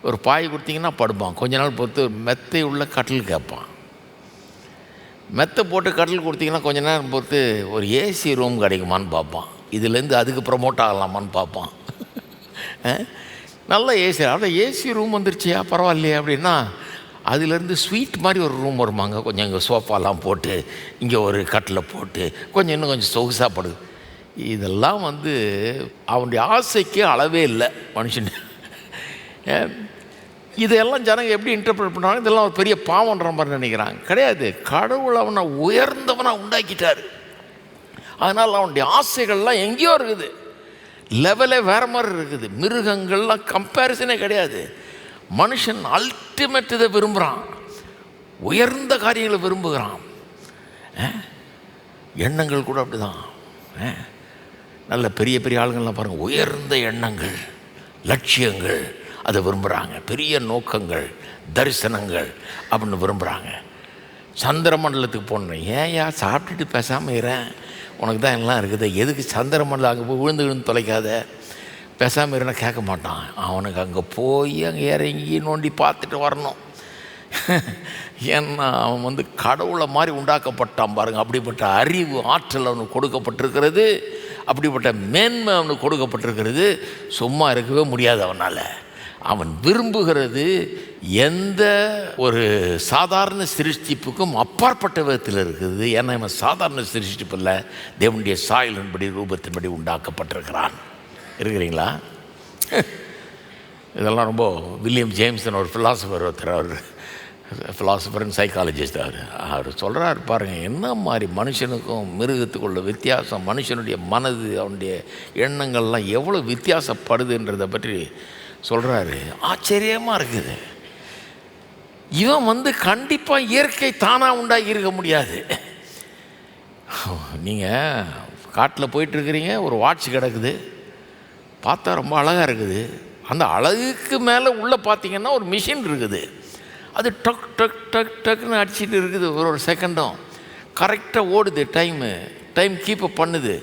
ஒரு பாய் கொடுத்தீங்கன்னா படுப்பான். கொஞ்ச நாள் பொறுத்து மெத்தை உள்ள கட்டில் கேட்பான். மெத்தை போட்டு கட்டில் கொடுத்தீங்கன்னா கொஞ்ச நேரம் பொறுத்து ஒரு ஏசி ரூம் கிடைக்குமான்னு பார்ப்பான். இதுலேருந்து அதுக்கு ப்ரமோட் ஆகலாமான்னு பார்ப்பான். நல்ல ஏசி, அதான் ஏசி ரூம் வந்துருச்சியா பரவாயில்லையே அப்படின்னா அதுலேருந்து ஸ்வீட் மாதிரி ஒரு ரூம் வருவாங்க. கொஞ்சம் இங்கே சோஃபாலாம் போட்டு இங்கே ஒரு கட்டில் போட்டு இன்னும் கொஞ்சம் சொகுசாப்படுது. இதெல்லாம் வந்து அவனுடைய ஆசைக்கு அளவே இல்லை மனுஷன். இதெல்லாம் ஜனங்க எப்படி இன்டர்பிரட் பண்ணுறாங்க, இதெல்லாம் ஒரு பெரிய பாவன்ற மாதிரி நினைக்கிறாங்க. கிடையாது. கடவுள் அவனை உயர்ந்தவனாக உண்டாக்கிட்டார். அதனால் அவனுடைய ஆசைகள்லாம் எங்கேயோ இருக்குது, லெவலே வேறு மாதிரி இருக்குது. மிருகங்கள்லாம் கம்பேரிசனே கிடையாது. மனுஷன் அல்டிமேட் இதை விரும்புகிறான், உயர்ந்த காரியங்களை விரும்புகிறான். எண்ணங்கள் கூட அப்படி தான். நல்ல பெரிய பெரிய ஆளுங்கள்லாம் பாருங்கள், உயர்ந்த எண்ணங்கள், லட்சியங்கள், அதை விரும்புகிறாங்க. பெரிய நோக்கங்கள், தரிசனங்கள் அப்படின்னு விரும்புகிறாங்க. சந்திர மண்டலத்துக்கு போகணும். ஏயா சாப்பிட்டுட்டு பேசாமல் இருறேன், உனக்கு தான் எல்லாம் இருக்குது, எதுக்கு சந்திர மண்டலம் அங்கே போய் விழுந்து தொலைக்காத, பேசாமல் இருந்தால் கேட்க மாட்டான். அவனுக்கு அங்கே போய் அங்கே இறங்கி நோண்டி பார்த்துட்டு வரணும். ஏன்னா அவன் வந்து கடவுளை மாதிரி உண்டாக்கப்பட்டான் பாருங்கள். அப்படிப்பட்ட அறிவு ஆற்றல் அவனுக்கு கொடுக்கப்பட்டிருக்கிறது, அப்படிப்பட்ட மேன்மை அவனுக்கு கொடுக்கப்பட்டிருக்கிறது. சும்மா இருக்கவே முடியாது அவனால். அவன் விரும்புகிறது எந்த ஒரு சாதாரண சிருஷ்டிப்புக்கும் அப்பாற்பட்ட விதத்தில் இருக்குது. ஏன்னா அவன் சாதாரண சிருஷ்டிப்பு இல்லை, தேவனுடைய சாயலின்படி ரூபத்தின்படி உண்டாக்கப்பட்டிருக்கிறான். இருக்கிறீங்களா? இதெல்லாம் ரொம்ப வில்லியம் ஜேம்ஸன் ஒரு ஃபிலாசபர் ஒருத்தர், அவர் ஃபிலாசபர் அண்ட் சைக்காலஜிஸ்ட். அவர் சொல்கிறார் பாருங்கள், என்ன மாதிரி மனுஷனுக்கும் மிருகத்துக்குள்ள வித்தியாசம், மனுஷனுடைய மனது, அவனுடைய எண்ணங்கள்லாம் எவ்வளோ வித்தியாசப்படுதுன்றதை பற்றி சொல்கிறாரு. ஆச்சரியமாக இருக்குது. இவன் வந்து கண்டிப்பாக இயற்கை தானாக உண்டாகி இருக்க முடியாது. நீங்கள் காட்டில் போயிட்டுருக்கிறீங்க, ஒரு வாட்ச் கிடக்குது, பார்த்தா ரொம்ப அழகாக இருக்குது. அந்த அழகுக்கு மேலே உள்ளே பார்த்தீங்கன்னா ஒரு மிஷின் இருக்குது, அது டக் டக் டக் டக்குன்னு அடிச்சுட்டு இருக்குது. ஒரு செகண்டும் கரெக்டாக ஓடுது, டைம் கீப்பப் பண்ணுது.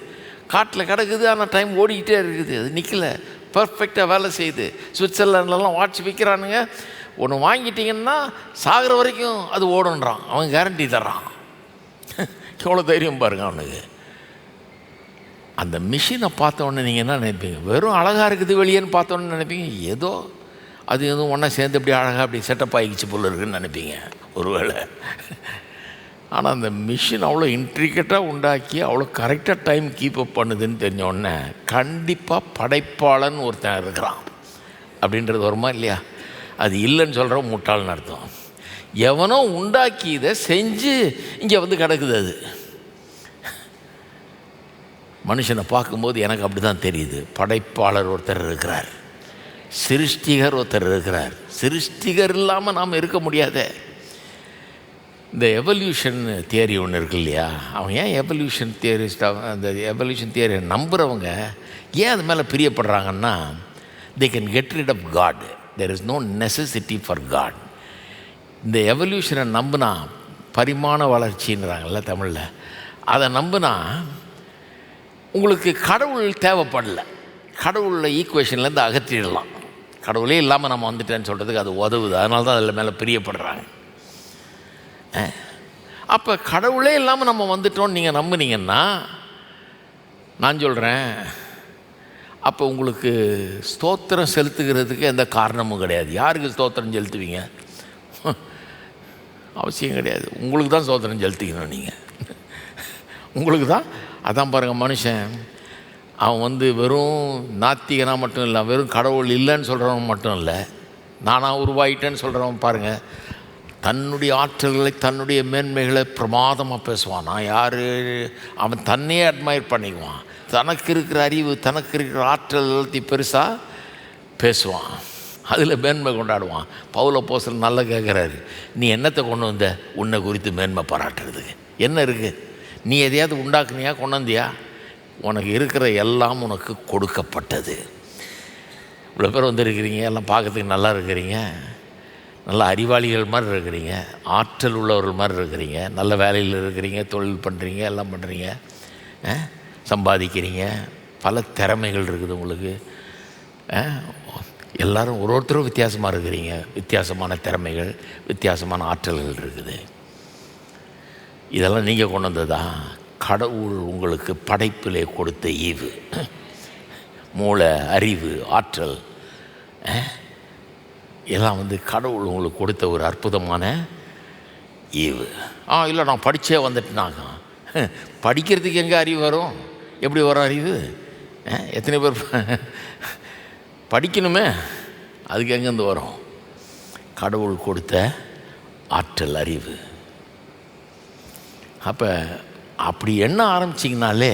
காட்டில் கிடக்குது, ஆனால் டைம் ஓடிக்கிட்டே இருக்குது, அது நிற்கலை, பர்ஃபெக்டாக வேலை செய்யுது. சுவிட்சர்லாண்ட்லலாம் வாட்ச் விற்கிறானுங்க, ஒன்று வாங்கிட்டீங்கன்னா சாகிற வரைக்கும் அது ஓடுன்றான், அவன் கேரண்டி தர்றான். எவ்வளோ தைரியம் பாருங்க அவனுக்கு. அந்த மிஷினை பார்த்தோன்னே நீங்கள் என்ன நினைப்பீங்க? வெறும் அழகாக இருக்குது வெளியேன்னு பார்த்தோன்னு நினைப்பீங்க, ஏதோ அது எதுவும் ஒன்றா சேர்ந்து இப்படி அழகாக அப்படி செட்டப் ஆகிக்கிச்சு போல இருக்குன்னு நினைப்பீங்க ஒருவேளை. ஆனால் அந்த மிஷின் அவ்வளோ இன்ட்ரிகேட்டாக உண்டாக்கி அவ்வளோ கரெக்டாக டைம் கீப் அப் பண்ணுதுன்னு தெரிஞ்சோடனே கண்டிப்பாக படைப்பாளன் ஒருத்தன் இருக்கிறான் அப்படின்றது வருமா இல்லையா? அது இல்லைன்னு சொல்கிற முட்டாள்னு அர்த்தம். எவனோ உண்டாக்கி இதை செஞ்சு இங்கே வந்து கிடக்குது. அது மனுஷனை பார்க்கும்போது எனக்கு அப்படி தான் தெரியுது. படைப்பாளர் ஒருத்தர் இருக்கிறார், சிருஷ்டிகர் ஒருத்தர் இருக்கிறார். சிருஷ்டிகர் இல்லாமல் நாம் இருக்க முடியாதே. இந்த எவல்யூஷன் தியரி ஒன்று இருக்கு இல்லையா? அவங்க ஏன் எவல்யூஷன் தியரிஸ்டாக அந்த எவல்யூஷன் தியரியை நம்புகிறவங்க ஏன் அது மேலே பிரியப்படுறாங்கன்னா, they can get rid of God. There is no necessity for God. இந்த எவல்யூஷனை நம்பினா, பரிமாண வளர்ச்சின்றாங்கல்ல தமிழில், அதை நம்பினா உங்களுக்கு கடவுள் தேவைப்படலை. கடவுளில் ஈக்குவேஷன்லேருந்து அகற்றிடலாம். கடவுளே இல்லாமல் நம்ம வந்துட்டேன்னு சொல்கிறதுக்கு அது உதவுது. அதனால தான் அதில் மேலே பிரியப்படுறாங்க. அப்போ கடவுளே இல்லாமல் நம்ம வந்துட்டோன்னு நீங்கள் நம்புனீங்கன்னா, நான் சொல்கிறேன், அப்போ உங்களுக்கு ஸ்தோத்திரம் செலுத்துகிறதுக்கு எந்த காரணமும் கிடையாது. யாருக்கு ஸ்தோத்திரம் செலுத்துவீங்க? அவசியம் கிடையாது. உங்களுக்கு தான் ஸ்தோத்திரம் செலுத்திக்கணும். நீங்கள் உங்களுக்கு தான். அதான் பாருங்கள், மனுஷன் அவன் வந்து வெறும் நாத்திகனாக மட்டும் இல்லை, வெறும் கடவுள் இல்லைன்னு சொல்கிறவன் மட்டும் இல்லை, நானாக உருவாயிட்டேன்னு சொல்கிறவன் பாருங்கள், தன்னுடைய ஆற்றல்களை தன்னுடைய மேன்மைகளை பிரமாதமாக பேசுவான். நான் யார்? அவன் தன்னையே அட்மையர் பண்ணிக்குவான். தனக்கு இருக்கிற அறிவு, தனக்கு இருக்கிற ஆற்றல் எல்லாத்தையும் பெருசாக பேசுவான். அதில் மேன்மை கொண்டாடுவான். பவுல் அப்போஸ்தலன் நல்லா கேட்குறாரு, நீ என்னத்தை கொண்டு வந்த உன்னை குறித்து மேன்மை பாராட்டுறதுக்கு? என்ன இருக்குது? நீ எதையாவது உண்டாக்குனியா, கொண்டு வந்தியா? உனக்கு இருக்கிற எல்லாம் உனக்கு கொடுக்கப்பட்டது. இவ்வளோ பேர் வந்துருக்கிறீங்க, எல்லாம் பார்க்கறதுக்கு நல்லா இருக்கிறீங்க, நல்ல அறிவாளிகள் மாதிரி இருக்கிறீங்க, ஆற்றல் உள்ளவர்கள் மாதிரி இருக்கிறீங்க, நல்ல வேலையில் இருக்கிறீங்க, தொழில் பண்ணுறீங்க, எல்லாம் பண்ணுறீங்க, சம்பாதிக்கிறீங்க, பல திறமைகள் இருக்குது உங்களுக்கு. எல்லோரும் ஒருத்தரும் வித்தியாசமாக இருக்கிறீங்க, வித்தியாசமான திறமைகள், வித்தியாசமான ஆற்றல்கள் இருக்குது. இதெல்லாம் நீங்கள் கொண்டு வந்ததா? கடவுள் உங்களுக்கு படைப்பிலே கொடுத்த ஈவு, மூளை, அறிவு, ஆற்றல் எல்லாம் வந்து கடவுள் உங்களுக்கு கொடுத்த ஒரு அற்புதமான ஈவு. இல்லை நான் படித்தே வந்துட்டுனாங்க. படிக்கிறதுக்கு எங்கே அறிவு வரும்? எப்படி வரும் அறிவு? எத்தனை பேர் படிக்கணுமே, அதுக்கு எங்கேருந்து வரும்? கடவுள் கொடுத்த ஆற்றல், அறிவு. அப்போ அப்படி என்ன ஆரம்பிச்சிங்கனாலே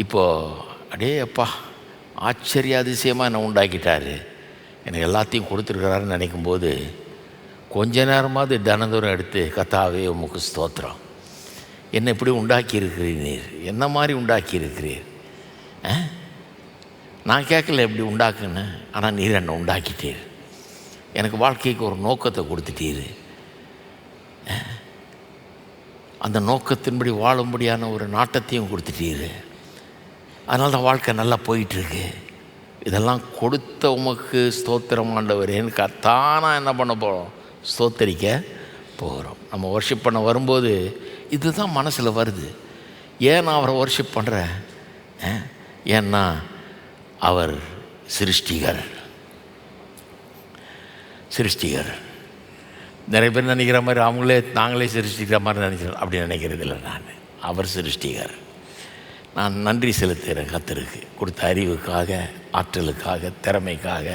இப்போது அடே அப்பா ஆச்சரிய அதிசயமாக என்னை உண்டாக்கிட்டார், எனக்கு எல்லாத்தையும் கொடுத்துருக்கிறாருன்னு நினைக்கும்போது கொஞ்ச நேரமாவது தினந்தோறும் எடுத்து, கர்த்தாவே உமக்கு ஸ்தோத்திரம், என்னை இப்படி உண்டாக்கியிருக்கிறீர், என்ன மாதிரி உண்டாக்கியிருக்கிறீர். நான் கேட்கல எப்படி உண்டாக்குன்னு, ஆனால் நீர் என்னை உண்டாக்கிட்டீர், எனக்கு வாழ்க்கைக்கு ஒரு நோக்கத்தை கொடுத்துட்டீர், அந்த நோக்கத்தின்படி வாழும்படியான ஒரு நாட்டத்தையும் கொடுத்துட்டீர், அதனால தான் வாழ்க்கை நல்லா போயிட்டுருக்கு. இதெல்லாம் கொடுத்த உமக்கு ஸ்தோத்திரம் ஆண்டவரேன்னு தானாக என்ன பண்ண போகிறோம்? ஸ்தோத்தரிக்க போகிறோம். நம்ம வர்ஷிப் பண்ண வரும்போது இதுதான் மனசில் வருது. ஏன் நான் அவரை வர்ஷிப் பண்ணுறேன்? ஏன்னா அவர் சிருஷ்டிகர். சிருஷ்டிகர். நிறைய பேர் நினைக்கிற மாதிரி நாங்களே சிருஷ்டிக்கிற மாதிரி நினைக்கிறோம். அப்படி நினைக்கிறது இல்லை. அவர் சிருஷ்டிகர். நான் நன்றி செலுத்துகிறேன் கர்த்தருக்கு கொடுத்த அறிவுக்காக, ஆற்றலுக்காக, திறமைக்காக.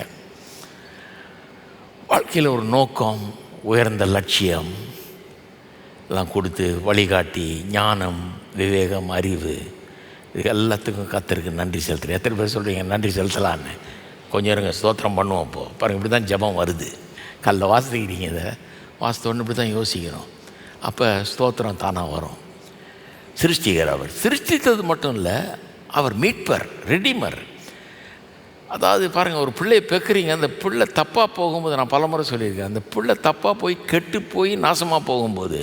வாழ்க்கையில் ஒரு நோக்கம், உயர்ந்த லட்சியம் எல்லாம் கொடுத்து வழிகாட்டி, ஞானம், விவேகம், அறிவு, இது எல்லாத்துக்கும் கர்த்தருக்கு நன்றி செலுத்துகிறேன். எத்தனை பேர் சொல்கிறீங்க நன்றி செலுத்தலான்னு? கொஞ்சம் இருங்க, ஸ்தோத்திரம் பண்ணுவோம். இப்போது பாருங்கள், இப்படி தான் ஜெபம் வருது. காலைல வாசிக்கிறீங்க, இதை வாசித்தோன்னு இப்படி தான் யோசிக்கிறோம். அப்போ ஸ்தோத்திரம் தானாக வரும். சிருஷ்டிகர். அவர் சிருஷ்டித்தது மட்டும் இல்லை, அவர் மீட்பர், ரெடிமர். அதாவது பாருங்கள், ஒரு பிள்ளையை பெக்கிறீங்க, அந்த பிள்ளை தப்பாக போகும்போது, நான் பலமுறை சொல்லியிருக்கேன், அந்த பிள்ளை தப்பாக போய் கெட்டு போய் நாசமாக போகும்போது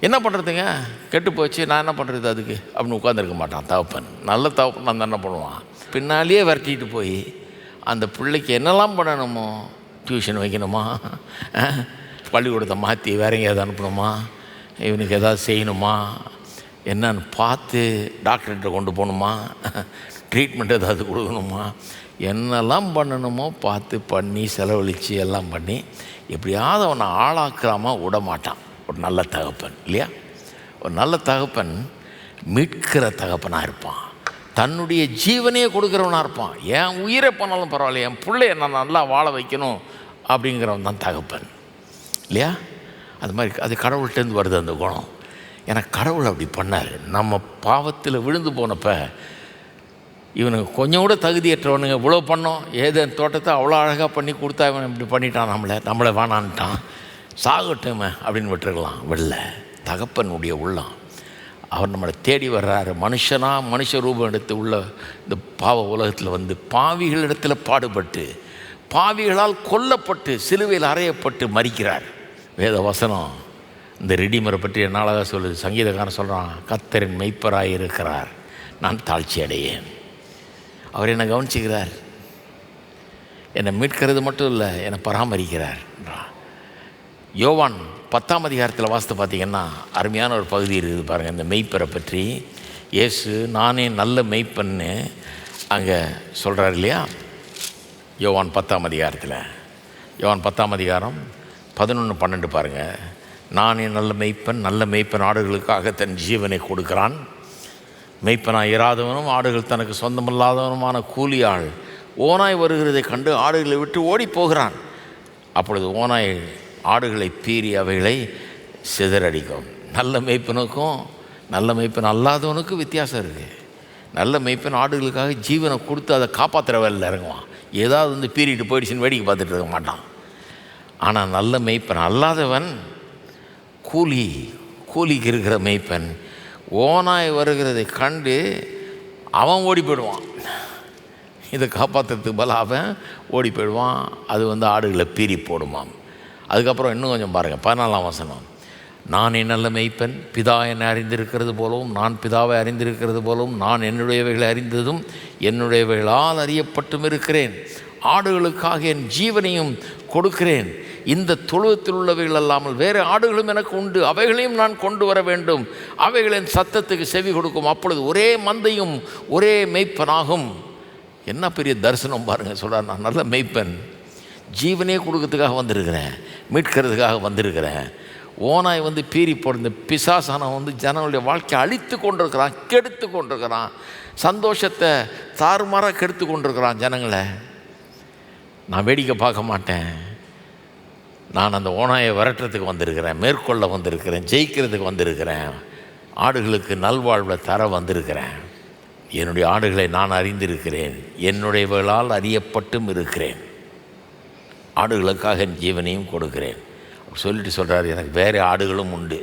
என்ன பண்ணுறதுங்க? கெட்டு போச்சு, நான் என்ன பண்ணுறது அதுக்கு அப்படின்னு உட்காந்துருக்க மாட்டான் தகப்பன். நல்ல தகப்பன் நான் என்ன பண்ணுவான்? பின்னாலேயே விரட்டிட்டு போய் அந்த பிள்ளைக்கு என்னெல்லாம் பண்ணணுமோ டியூஷன் வைக்கணுமா, பள்ளிக்கூடத்தை மாற்றி வேற எங்கேயாவது அனுப்பணுமா, இவனுக்கு எதாவது செய்யணுமா, என்னன்னு பார்த்து டாக்டர்கிட்ட கொண்டு போகணுமா, ட்ரீட்மெண்ட் ஏதாவது கொடுக்கணுமா, என்னெல்லாம் பண்ணணுமோ பார்த்து பண்ணி செலவழித்து எல்லாம் பண்ணி எப்படியாவது அவனை ஆளாக்காமல் விட மாட்டான் ஒரு நல்ல தகப்பன் இல்லையா? ஒரு நல்ல தகப்பன் மீட்கிற தகப்பனாக இருப்பான், தன்னுடைய ஜீவனையே கொடுக்குறவனாக இருப்பான். என் உயிரை பண்ணாலும் பரவாயில்ல, என் பிள்ளைய நான் நல்லா வாழ வைக்கணும் அப்படிங்கிறவன் தான் தகப்பன் இல்லையா? அது மாதிரி அது கடவுள்கிட்டேருந்து வருது அந்த குணம். ஏன்னா கடவுள் அப்படி பண்ணார். நம்ம பாவத்தில் விழுந்து போனப்போ இவனுக்கு கொஞ்சம் கூட தகுதியற்றவனுங்க இவ்வளோ பண்ணோம், ஏதேன் தோட்டத்தை அவ்வளோ அழகாக பண்ணி கொடுத்தா இவன் இப்படி பண்ணிட்டான், நம்மளை வேணான்ட்டான், சாகட்டுமே அப்படின்னு விட்டுருக்கலாம். விடல, தகப்பனுடைய உள்ளம். அவர் நம்மளை தேடி வர்றாரு. மனுஷ ரூபம் எடுத்து உள்ள இந்த பாவ உலகத்தில் வந்து பாவிகளிடத்தில் பாடுபட்டு பாவிகளால் கொல்லப்பட்டு சிலுவையில் அறையப்பட்டு மரிக்கிறார். வேத வசனம் இந்த ரெடிமரை பற்றி என்ன அழகாக சொல்லுது. சங்கீதக்காரன் சொல்கிறான், கர்த்தரின் மெய்ப்பராய் இருக்கிறார், நான் தாழ்ச்சி அடையேன். அவர் என்னை கவனிச்சுக்கிறார், என்னை மீட்கிறது மட்டும் இல்லை, என்னை பராமரிக்கிறார். யோவான் 10ஆம் அதிகாரத்தில் வாசித்து பார்த்திங்கன்னா அருமையான ஒரு பகுதி இருக்குது பாருங்கள். இந்த மெய்ப்பரை பற்றி இயேசு நானே நல்ல மெய்ப்பன்னு அங்கே சொல்கிறார் இல்லையா? யோவான் 10ஆம் அதிகாரத்தில், யோவான் 10ஆம் அதிகாரம் 11-12 பாருங்கள். நானே நல்ல மெய்ப்பன் ஆடுகளுக்காக தன் ஜீவனை கொடுக்கிறான். மெய்ப்பனாய் இராதவனும் ஆடுகள் தனக்கு சொந்தமில்லாதவனுமான கூலியாள் ஓனாய் வருகிறதை கண்டு ஆடுகளை விட்டு ஓடி போகிறான். அப்பொழுது ஓனாய் ஆடுகளை பீறி அவைகளை சிதறடிக்கும். நல்ல மெய்ப்பனுக்கும் நல்ல மெய்ப்பன் அல்லாதவனுக்கும் வித்தியாசம் இருக்குது. நல்ல மெய்ப்பன் ஆடுகளுக்காக ஜீவனை கொடுத்து அதை காப்பாற்றுற வேலையில் இறங்குவான். ஏதாவது வந்து பீறிட்டு போயிடுச்சுன்னு வேடிக்கை பார்த்துட்டு இருக்க மாட்டான். ஆனால் நல்ல மெய்ப்பன் அல்லாதவன் கூலிக்கு இருக்கிற மெய்ப்பன் ஓனாய் வருகிறதை கண்டு அவன் ஓடி போயிடுவான். இதை காப்பாற்றுறதுக்கு பல அவன் ஓடி போயிடுவான். அது வந்து ஆடுகளை பீறி போடுமாம். அதுக்கப்புறம் இன்னும் கொஞ்சம் பாருங்கள், 14ஆம் வசனம். நான் என் நல்ல மெய்ப்பன், பிதா என்னை அறிந்திருக்கிறது போலவும் நான் பிதாவை அறிந்திருக்கிறது போலவும் நான் என்னுடையவைகளை அறிந்ததும் என்னுடையவைகளால் அறியப்பட்டும் இருக்கிறேன். ஆடுகளுக்காக என் ஜீவனையும் கொடுக்கிறேன். இந்த தொழுவத்தில் உள்ளவைகள் அல்லாமல் வேறு ஆடுகளும் எனக்கு உண்டு, அவைகளையும் நான் கொண்டு வர வேண்டும். அவைகளின் சத்தத்துக்கு செவி கொடுக்கும். அப்பொழுது ஒரே மந்தையும் ஒரே மெய்ப்பனாகும். என்ன பெரிய தரிசனம் பாருங்கள். சொல்கிறார், நான் நல்ல மெய்ப்பன், ஜீவனே கொடுக்கறதுக்காக வந்திருக்கிறேன், மீட்கிறதுக்காக வந்திருக்கிறேன். ஓனாய் வந்து பீறி போடுற பிசாசானம் வந்து ஜனங்களுடைய வாழ்க்கையை அழித்து கொண்டிருக்கிறான், கெடுத்து கொண்டிருக்கிறான், சந்தோஷத்தை தாறுமாறாக கெடுத்து கொண்டிருக்கிறான் ஜனங்களை. நான் வேடிக்கை பார்க்க மாட்டேன். நான் அந்த ஓனாயை விரட்டுறதுக்கு வந்திருக்கிறேன், மேற்கொள்ள வந்திருக்கிறேன், ஜெயிக்கிறதுக்கு வந்திருக்கிறேன், ஆடுகளுக்கு நல்வாழ்வை தர வந்திருக்கிறேன். என்னுடைய ஆடுகளை நான் அறிந்திருக்கிறேன், என்னுடையவர்களால் அறியப்பட்டும் இருக்கிறேன். ஆடுகளுக்காக என் ஜீவனையும் கொடுக்கிறேன் சொல்லிட்டு சொல்கிறாரு. எனக்கு வேறு ஆடுகளும் உண்டு.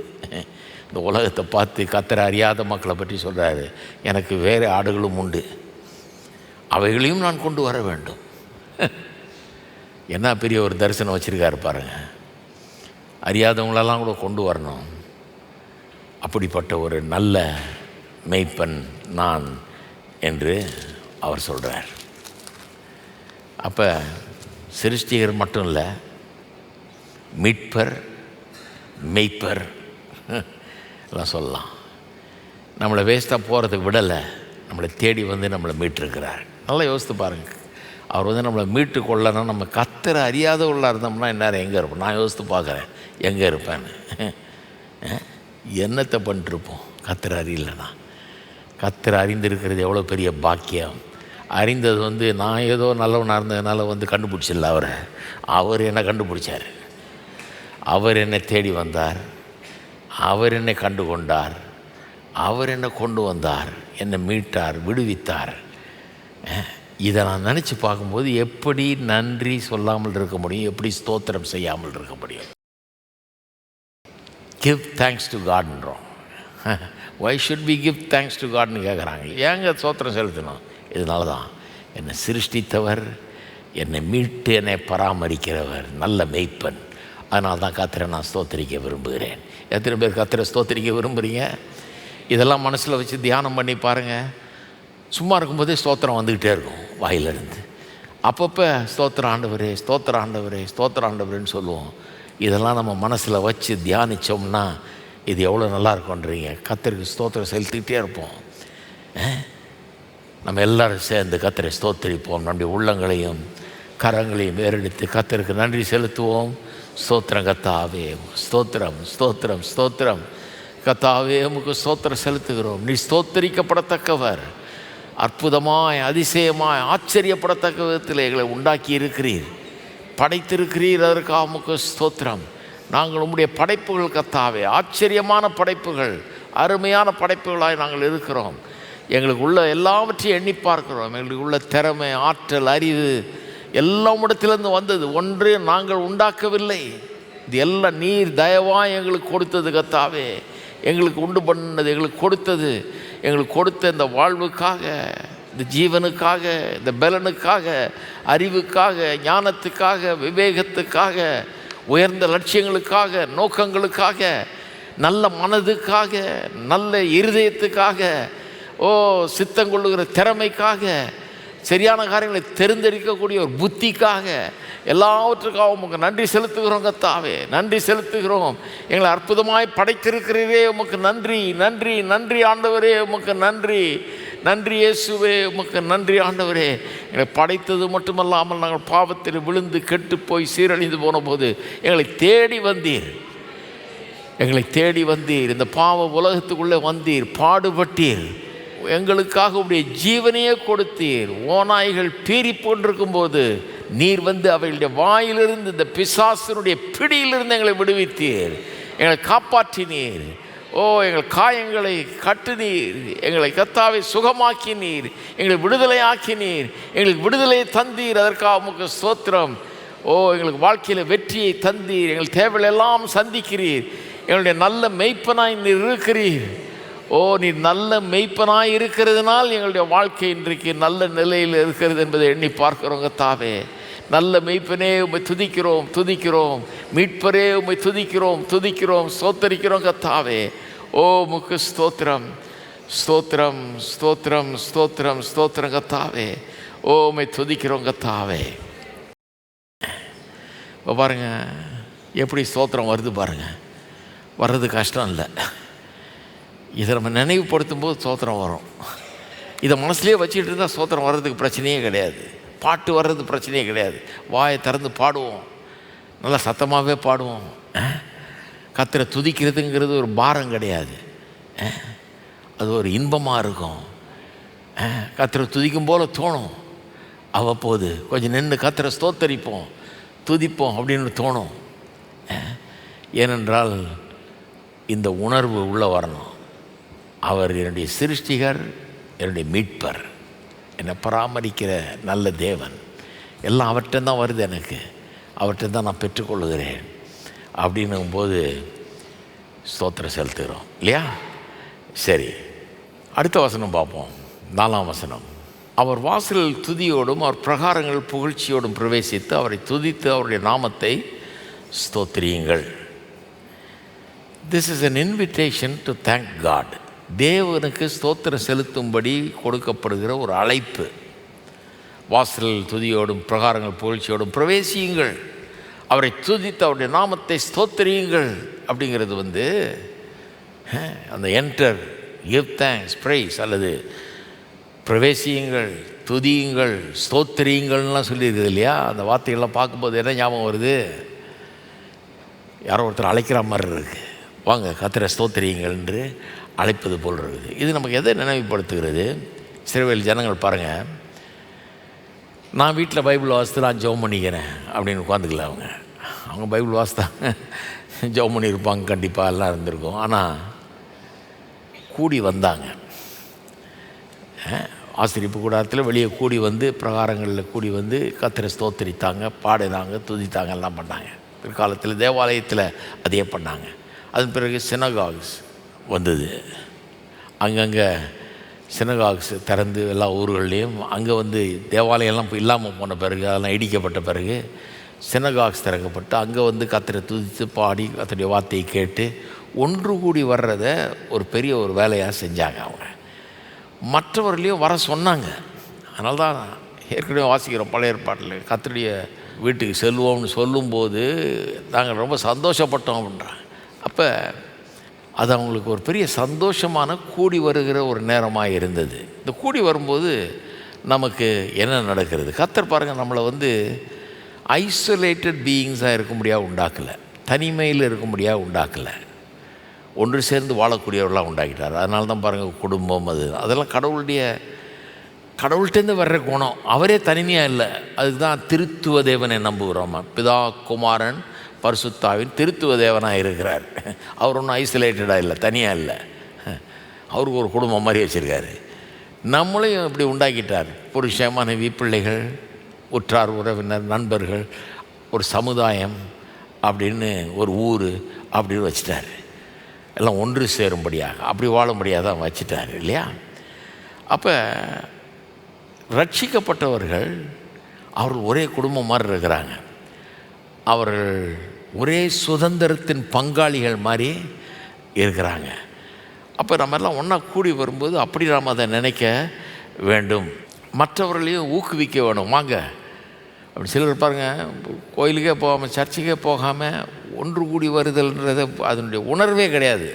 இந்த உலகத்தை பார்த்து கர்த்தரை அறியாத மக்களை பற்றி சொல்கிறாரு. எனக்கு வேறு ஆடுகளும் உண்டு, அவைகளையும் நான் கொண்டு வர வேண்டும். என்ன பெரிய ஒரு தரிசனம் வச்சுருக்காரு பாருங்கள். அறியாதவங்களெல்லாம் கூட கொண்டு வரணும். அப்படிப்பட்ட ஒரு நல்ல மெய்ப்பன் நான் என்று அவர் சொல்கிறார். அப்போ சிருஷ்டிகர் மட்டும் இல்லை, மீட்பர், மெய்ப்பர் எல்லாம் சொல்லலாம். நம்மளை வேஸ்ட்டாக போகிறதுக்கு விடலை, நம்மளை தேடி வந்து நம்மளை மீட்டிருக்கிறார். நல்லா யோசித்து பாருங்கள். அவர் வந்து நம்மளை மீட்டு கொள்ளணும். நம்ம கர்த்தரை அறியாதவர்களாக இருந்தோம்னா எந்நேரம் எங்கே இருப்போம்? நான் யோசித்து பார்க்குறேன் எங்கே இருப்பேன்னு. என்னத்தை பண்ணிட்டுருப்போம் கர்த்தரை அறியலைன்னா? கர்த்தரை அறிந்திருக்கிறது எவ்வளோ பெரிய பாக்கியம். அறிந்தது வந்து நான் ஏதோ நல்லவனாக இருந்ததுனால வந்து கண்டுபிடிச்சிடல அவர் என்னை கண்டுபிடிச்சார். அவர் என்னை தேடி வந்தார், அவர் என்னை கண்டு கொண்டார், அவர் என்னை கொண்டு வந்தார், என்னை மீட்டார், விடுவித்தார். இதை நான் நினச்சி பார்க்கும்போது எப்படி நன்றி சொல்லாமல் இருக்க முடியும்? எப்படி ஸ்தோத்திரம் செய்யாமல் இருக்க முடியும்? கிவ் தேங்க்ஸ் டு காட்ன்றோம். Why should be give thanks to காட்னு கேட்குறாங்க. ஏங்க ஸ்தோத்திரம் செலுத்தணும்? இதனால தான் என்னை சிருஷ்டித்தவர், என்னை மீட்டு என்னை பராமரிக்கிறவர், நல்ல மெய்ப்பன். அதனால தான் கர்த்தரை நான் ஸ்தோத்திரிக்க விரும்புகிறேன். எத்தனை பேர் கர்த்தரை ஸ்தோத்திரிக்க விரும்புகிறீங்க? இதெல்லாம் மனசில் வச்சு தியானம் பண்ணி பாருங்கள். சும்மா இருக்கும்போதே ஸ்தோத்திரம் வந்துக்கிட்டே இருக்கும் வாயிலிருந்து. அப்பப்போ ஸ்தோத்திர ஆண்டவரே, ஸ்தோத்திர ஆண்டவரே, ஸ்தோத்திர ஆண்டவரேன்னு சொல்லுவோம். இதெல்லாம் நம்ம மனசில் வச்சு தியானித்தோம்னா இது எவ்வளோ நல்லா இருக்கும்ன்றீங்க. கர்த்தருக்கு ஸ்தோத்திரம் செலுத்திக்கிட்டே இருப்போம். நம்ம எல்லோரும் சேர்ந்து கர்த்தரை ஸ்தோத்திரிப்போம். நம்முடைய உள்ளங்களையும் கரங்களையும் ஏறெடுத்து கர்த்தருக்கு நன்றி செலுத்துவோம். ஸ்தோத்திரம் கர்த்தாவே, ஸ்தோத்திரம் ஸ்தோத்திரம் ஸ்தோத்திரம் கர்த்தாவே, உமக்கு ஸ்தோத்திரம் செலுத்துகிறோம். நீ ஸ்தோத்திரிக்கப்படத்தக்கவர். அற்புதமாய், அதிசயமாய், ஆச்சரியப்படத்தக்க விதத்தில் எங்களை உண்டாக்கி இருக்கிறீர், படைத்திருக்கிறீர். அதற்காக உமக்கு ஸ்தோத்திரம். நாங்கள் உம்முடைய படைப்புகள் கர்த்தாவே, ஆச்சரியமான படைப்புகள், அருமையான படைப்புகளாய் நாங்கள் இருக்கிறோம். எங்களுக்கு உள்ள எல்லாவற்றையும் எண்ணி பார்க்கிறோம். எங்களுக்கு உள்ள திறமை, ஆற்றல், அறிவு எல்லாம் இடத்திலிருந்து வந்தது. ஒன்று நாங்கள் உண்டாக்கவில்லை. இது எல்லாம் நீர் தயவாய் எங்களுக்கு கொடுத்தது கர்த்தாவே. எங்களுக்கு உண்டு பண்ணது, எங்களுக்கு கொடுத்தது, எங்களுக்கு கொடுத்த இந்த வாழ்வுக்காக, இந்த ஜீவனுக்காக, இந்த பலனுக்காக, அறிவுக்காக, ஞானத்துக்காக, விவேகத்துக்காக, உயர்ந்த லட்சியங்களுக்காக, நோக்கங்களுக்காக, நல்ல மனதுக்காக, நல்ல இருதயத்துக்காக, சித்தங்கொள்ளுகிற திறமைக்காக, சரியான காரியங்களை தெரிந்தெடுக்கக்கூடிய ஒரு புத்திக்காக, எல்லாவற்றுக்காக உமக்கு நன்றி செலுத்துகிறோம் கர்த்தாவே, நன்றி செலுத்துகிறோம். எங்களை அற்புதமாய் படைத்திருக்கிறீரே, உமக்கு நன்றி நன்றி நன்றி ஆண்டவரே, உமக்கு நன்றி நன்றி இயேசுவே, உமக்கு நன்றி ஆண்டவரே. எங்களை படைத்தது மட்டுமல்லாமல் நாங்கள் பாவத்தில் விழுந்து கெட்டு போய் சீரழிந்து போன போது எங்களை தேடி வந்தீர், எங்களை தேடி வந்தீர். இந்த பாவ உலகத்துக்குள்ளே வந்தீர், பாடுபட்டீர், எங்களுக்காக உடைய ஜீவனையே கொடுத்தீர். ஓநாய்கள் பீறி போன்றிருக்கும் போது நீர் வந்து அவைகளுடைய வாயிலிருந்து, இந்த பிசாசினுடைய பிடியிலிருந்து எங்களை விடுவித்தீர், எங்களை காப்பாற்றினீர். எங்கள் காயங்களை கட்டுனீர், எங்களை கர்த்தாவை சுகமாக்கினீர், எங்களை விடுதலை ஆக்கினீர், எங்களுக்கு விடுதலையை தந்தீர். அதற்காக உமக்கு ஸ்தோத்திரம். எங்களுக்கு வாழ்க்கையில் வெற்றியை தந்தீர், எங்கள் தேவைகளெல்லாம் சந்திக்கிறீர். எங்களுடைய நல்ல மெய்ப்பனாய் நீர் இருக்கிறீர். நீர் நல்ல மெய்ப்பனாய் இருக்கிறதுனால் எங்களுடைய வாழ்க்கை இன்றைக்கு நல்ல நிலையில் இருக்கிறது என்பதை எண்ணி பார்க்கிறோம் கர்த்தாவே. நல்ல மெய்ப்பனே, உம்மை துதிக்கிறோம் துதிக்கிறோம். மீட்பரே, உம்மை துதிக்கிறோம் துதிக்கிறோம் ஸ்தோத்தரிக்கிறோம் கர்த்தாவே. உமக்கு ஸ்தோத்திரம் ஸ்தோத்திரம் ஸ்தோத்திரம் ஸ்தோத்திரம் ஸ்தோத்திரம் கர்த்தாவே. உம்மை துதிக்கிறோம் கர்த்தாவே. இப்போ பாருங்கள் எப்படி ஸ்தோத்திரம் வருது பாருங்கள். வர்றது கஷ்டம் இல்லை. இதை நம்ம நினைவுபடுத்தும் போது ஸ்தோத்திரம் வரும். இதை மனசுலேயே வச்சுக்கிட்டு இருந்தால் ஸ்தோத்திரம் வர்றதுக்கு பிரச்சனையே கிடையாது. பாட்டு வர்றது பிரச்சனையே கிடையாது. வாயை திறந்து பாடுவோம், நல்லா சத்தமாகவே பாடுவோம். கர்த்தரை துதிக்கிறதுங்கிறது ஒரு பாரம் கிடையாது, அது ஒரு இன்பமாக இருக்கும். கர்த்தரை துதிக்கும் போல் தோணும். அவ்வப்போது கொஞ்சம் நின்று கர்த்தரை ஸ்தோத்தரிப்போம், துதிப்போம் அப்படின்னு தோணும். ஏனென்றால் இந்த உணர்வு உள்ளே வரணும். அவர் என்னுடைய சிருஷ்டிகர், என்னுடைய மீட்பர், என்னை பராமரிக்கிற நல்ல தேவன். எல்லாம் அவர்கிட்டதான் வருது, எனக்கு அவர்கிட்ட தான் நான் பெற்றுக்கொள்ளுகிறேன். அப்படின்னும்போது ஸ்தோத்திரம் செலுத்துகிறோம் இல்லையா? சரி, அடுத்த வசனம் பார்ப்போம். 4ஆம் வசனம். அவர் வாசலில் துதியோடும் அவர் பிரகாரங்கள் புகழ்ச்சியோடும் பிரவேசித்து அவரை துதித்து அவருடைய நாமத்தை ஸ்தோத்திரியுங்கள். This is an invitation to thank God. தேவனுக்கு ஸ்தோத்திரம் செலுத்தும்படி கொடுக்கப்படுகிற ஒரு அழைப்பு. வாசலில் துதியோடும் பிரகாரங்கள் புகழ்ச்சியோடும் பிரவேசியுங்கள், அவரை துதித்து அவருடைய நாமத்தை ஸ்தோத்திரியுங்கள். அப்படிங்கிறது அந்த என்டர், கிவ் தேங்க்ஸ், பிரைஸ், அல்லது பிரவேசியுங்கள், துதியுங்கள், ஸ்தோத்திரியுங்கள்லாம் சொல்லியிருக்குது இல்லையா? அந்த வார்த்தைகள்லாம் பார்க்கும்போது என்ன ஞாபகம் வருது? யாரோ ஒருத்தர் அழைக்கிற மாதிரி இருக்குது. வாங்க கர்த்தரை ஸ்தோத்திரியுங்கள் என்று அழைப்பது போல் இருக்குது. இது நமக்கு எதை நினைவுபடுத்துகிறது? சிறுவையில் ஜனங்கள் பாருங்கள், நான் வீட்டில் பைபிள் வாசித்து நான் ஜெபம் பண்ணிக்கிறேன் அப்படின்னு உட்காந்துக்கல. அவங்க பைபிள் வாசித்தாங்க, ஜெபம் பண்ணியிருப்பாங்க, கண்டிப்பாக எல்லாம் இருந்திருக்கும். ஆனால் கூடி வந்தாங்க, ஆசிரியப்பு கூடாரத்தில் வெளியே கூடி வந்து, பிரகாரங்களில் கூடி வந்து கர்த்தரை ஸ்தோத்திரித்தாங்க, பாடினாங்க, துதித்தாங்க, எல்லாம் பண்ணாங்க. பிற்காலத்தில் தேவாலயத்தில் அதே பண்ணாங்க. அதன் பிறகு சினகாக்ஸ் வந்தது. அங்கங்கே சினகாக்ஸ் திறந்து எல்லா ஊர்கள்லேயும் அங்கே தேவாலயம்லாம் இல்லாமல் போன பிறகு, அதெல்லாம் இடிக்கப்பட்ட பிறகு சினகாக்ஸ் திறக்கப்பட்டு அங்கே கர்த்தரை துதித்து பாடி கர்த்தருடைய வார்த்தையை கேட்டு ஒன்று கூடி வர்றதை ஒரு பெரிய ஒரு வேலையாக செஞ்சாங்க. அவங்க மற்றவர்களையும் வர சொன்னாங்க. அதனால தான் ஏற்கனவே வாசிக்கிறோம் பழைய ஏற்பாட்டில். கர்த்தருடைய வீட்டுக்கு செல்வோம்னு சொல்லும்போது நாங்கள் ரொம்ப சந்தோஷப்பட்டோம் அப்படின்றாங்க. அப்போ அது அவங்களுக்கு ஒரு பெரிய சந்தோஷமான கூடி வருகிற ஒரு நேரமாக இருந்தது. இந்த கூடி வரும்போது நமக்கு என்ன நடக்கிறது? கர்த்தர் பாருங்கள், நம்மளை ஐசோலேட்டட் பீயிங்ஸாக இருக்கும்படியாக உண்டாக்கலை, தனிமையில் இருக்கும்படியாக உண்டாக்கலை, ஒன்று சேர்ந்து வாழக்கூடியவர்களாக உண்டாக்கிட்டார். அதனால தான் பாருங்கள், குடும்பம் அதெல்லாம் கடவுள்கிட்டேருந்து வர்ற குணம். அவரே தனிமையாக இல்லை. அதுக்கு தான் திருத்துவ தேவனை நம்புகிறோமா. பிதா குமாரன் பரிசுத்தாவின் திருத்துவ தேவனாக இருக்கிறார். அவர் ஒன்றும் ஐசோலேட்டடாக இல்லை, தனியாக இல்லை. அவருக்கு ஒரு குடும்பம் மாதிரி வச்சுருக்காரு. நம்மளையும் இப்படி உண்டாக்கிட்டார். புருஷன், மனைவி, பிள்ளைகள், உற்றார் உறவினர், நண்பர்கள், ஒரு சமுதாயம் அப்படின்னு, ஒரு ஊர் அப்படின்னு வச்சுட்டார். எல்லாம் ஒன்று சேரும்படியாக, அப்படி வாழும்படியாக தான் வச்சுட்டார் இல்லையா? அப்போ ரட்சிக்கப்பட்டவர்கள் அவர்கள் ஒரே குடும்பம் மாதிரி இருக்கிறாங்க. அவர்கள் ஒரே சுதந்திரத்தின் பங்காளிகள் மாதிரி இருக்கிறாங்க. அப்போ நம்ம எல்லாம் ஒன்றா கூடி வரும்போது அப்படி நாம் அதை நினைக்க வேண்டும். மற்றவர்களையும் ஊக்குவிக்க வேணும். வாங்க அப்படி சிலர் பாருங்கள், கோயிலுக்கே போகாமல், சர்ச்சுக்கே போகாமல் ஒன்று கூடி வருதல்ன்றது அதனுடைய உணர்வே கிடையாது.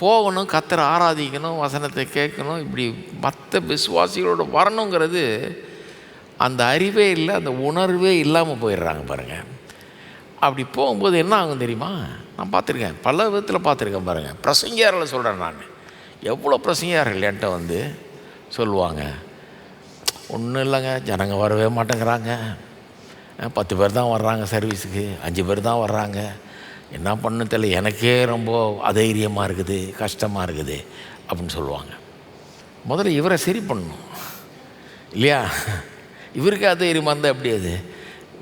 போகணும், கர்த்தரை ஆராதிக்கணும், வசனத்தை கேட்கணும், இப்படி மற்ற விசுவாசிகளோடு வரணுங்கிறது அந்த அறிவே இல்லை, அந்த உணர்வே இல்லாமல் போயிடுறாங்க பாருங்கள். அப்படி போகும்போது என்ன ஆகும் தெரியுமா? நான் பார்த்துருக்கேன், பல விதத்தில் பார்த்துருக்கேன் பாருங்கள். பிரசங்கியாரில் சொல்கிறேன் நான். எவ்வளோ பிரசங்கியார்கள் என்கிட்ட சொல்லுவாங்க, ஒன்றும் இல்லைங்க, ஜனங்க வரவே மாட்டேங்கிறாங்க, 10 பேர் தான் வர்றாங்க சர்வீஸுக்கு, 5 பேர் தான் வர்றாங்க, என்ன பண்ணு தெரியல, எனக்கே ரொம்ப அதைரியமாக இருக்குது, கஷ்டமாக இருக்குது அப்படின்னு சொல்லுவாங்க. முதல்ல இவரை சரி பண்ணணும் இல்லையா? இவருக்கே அதைரியமாக இருந்தால் எப்படி? அது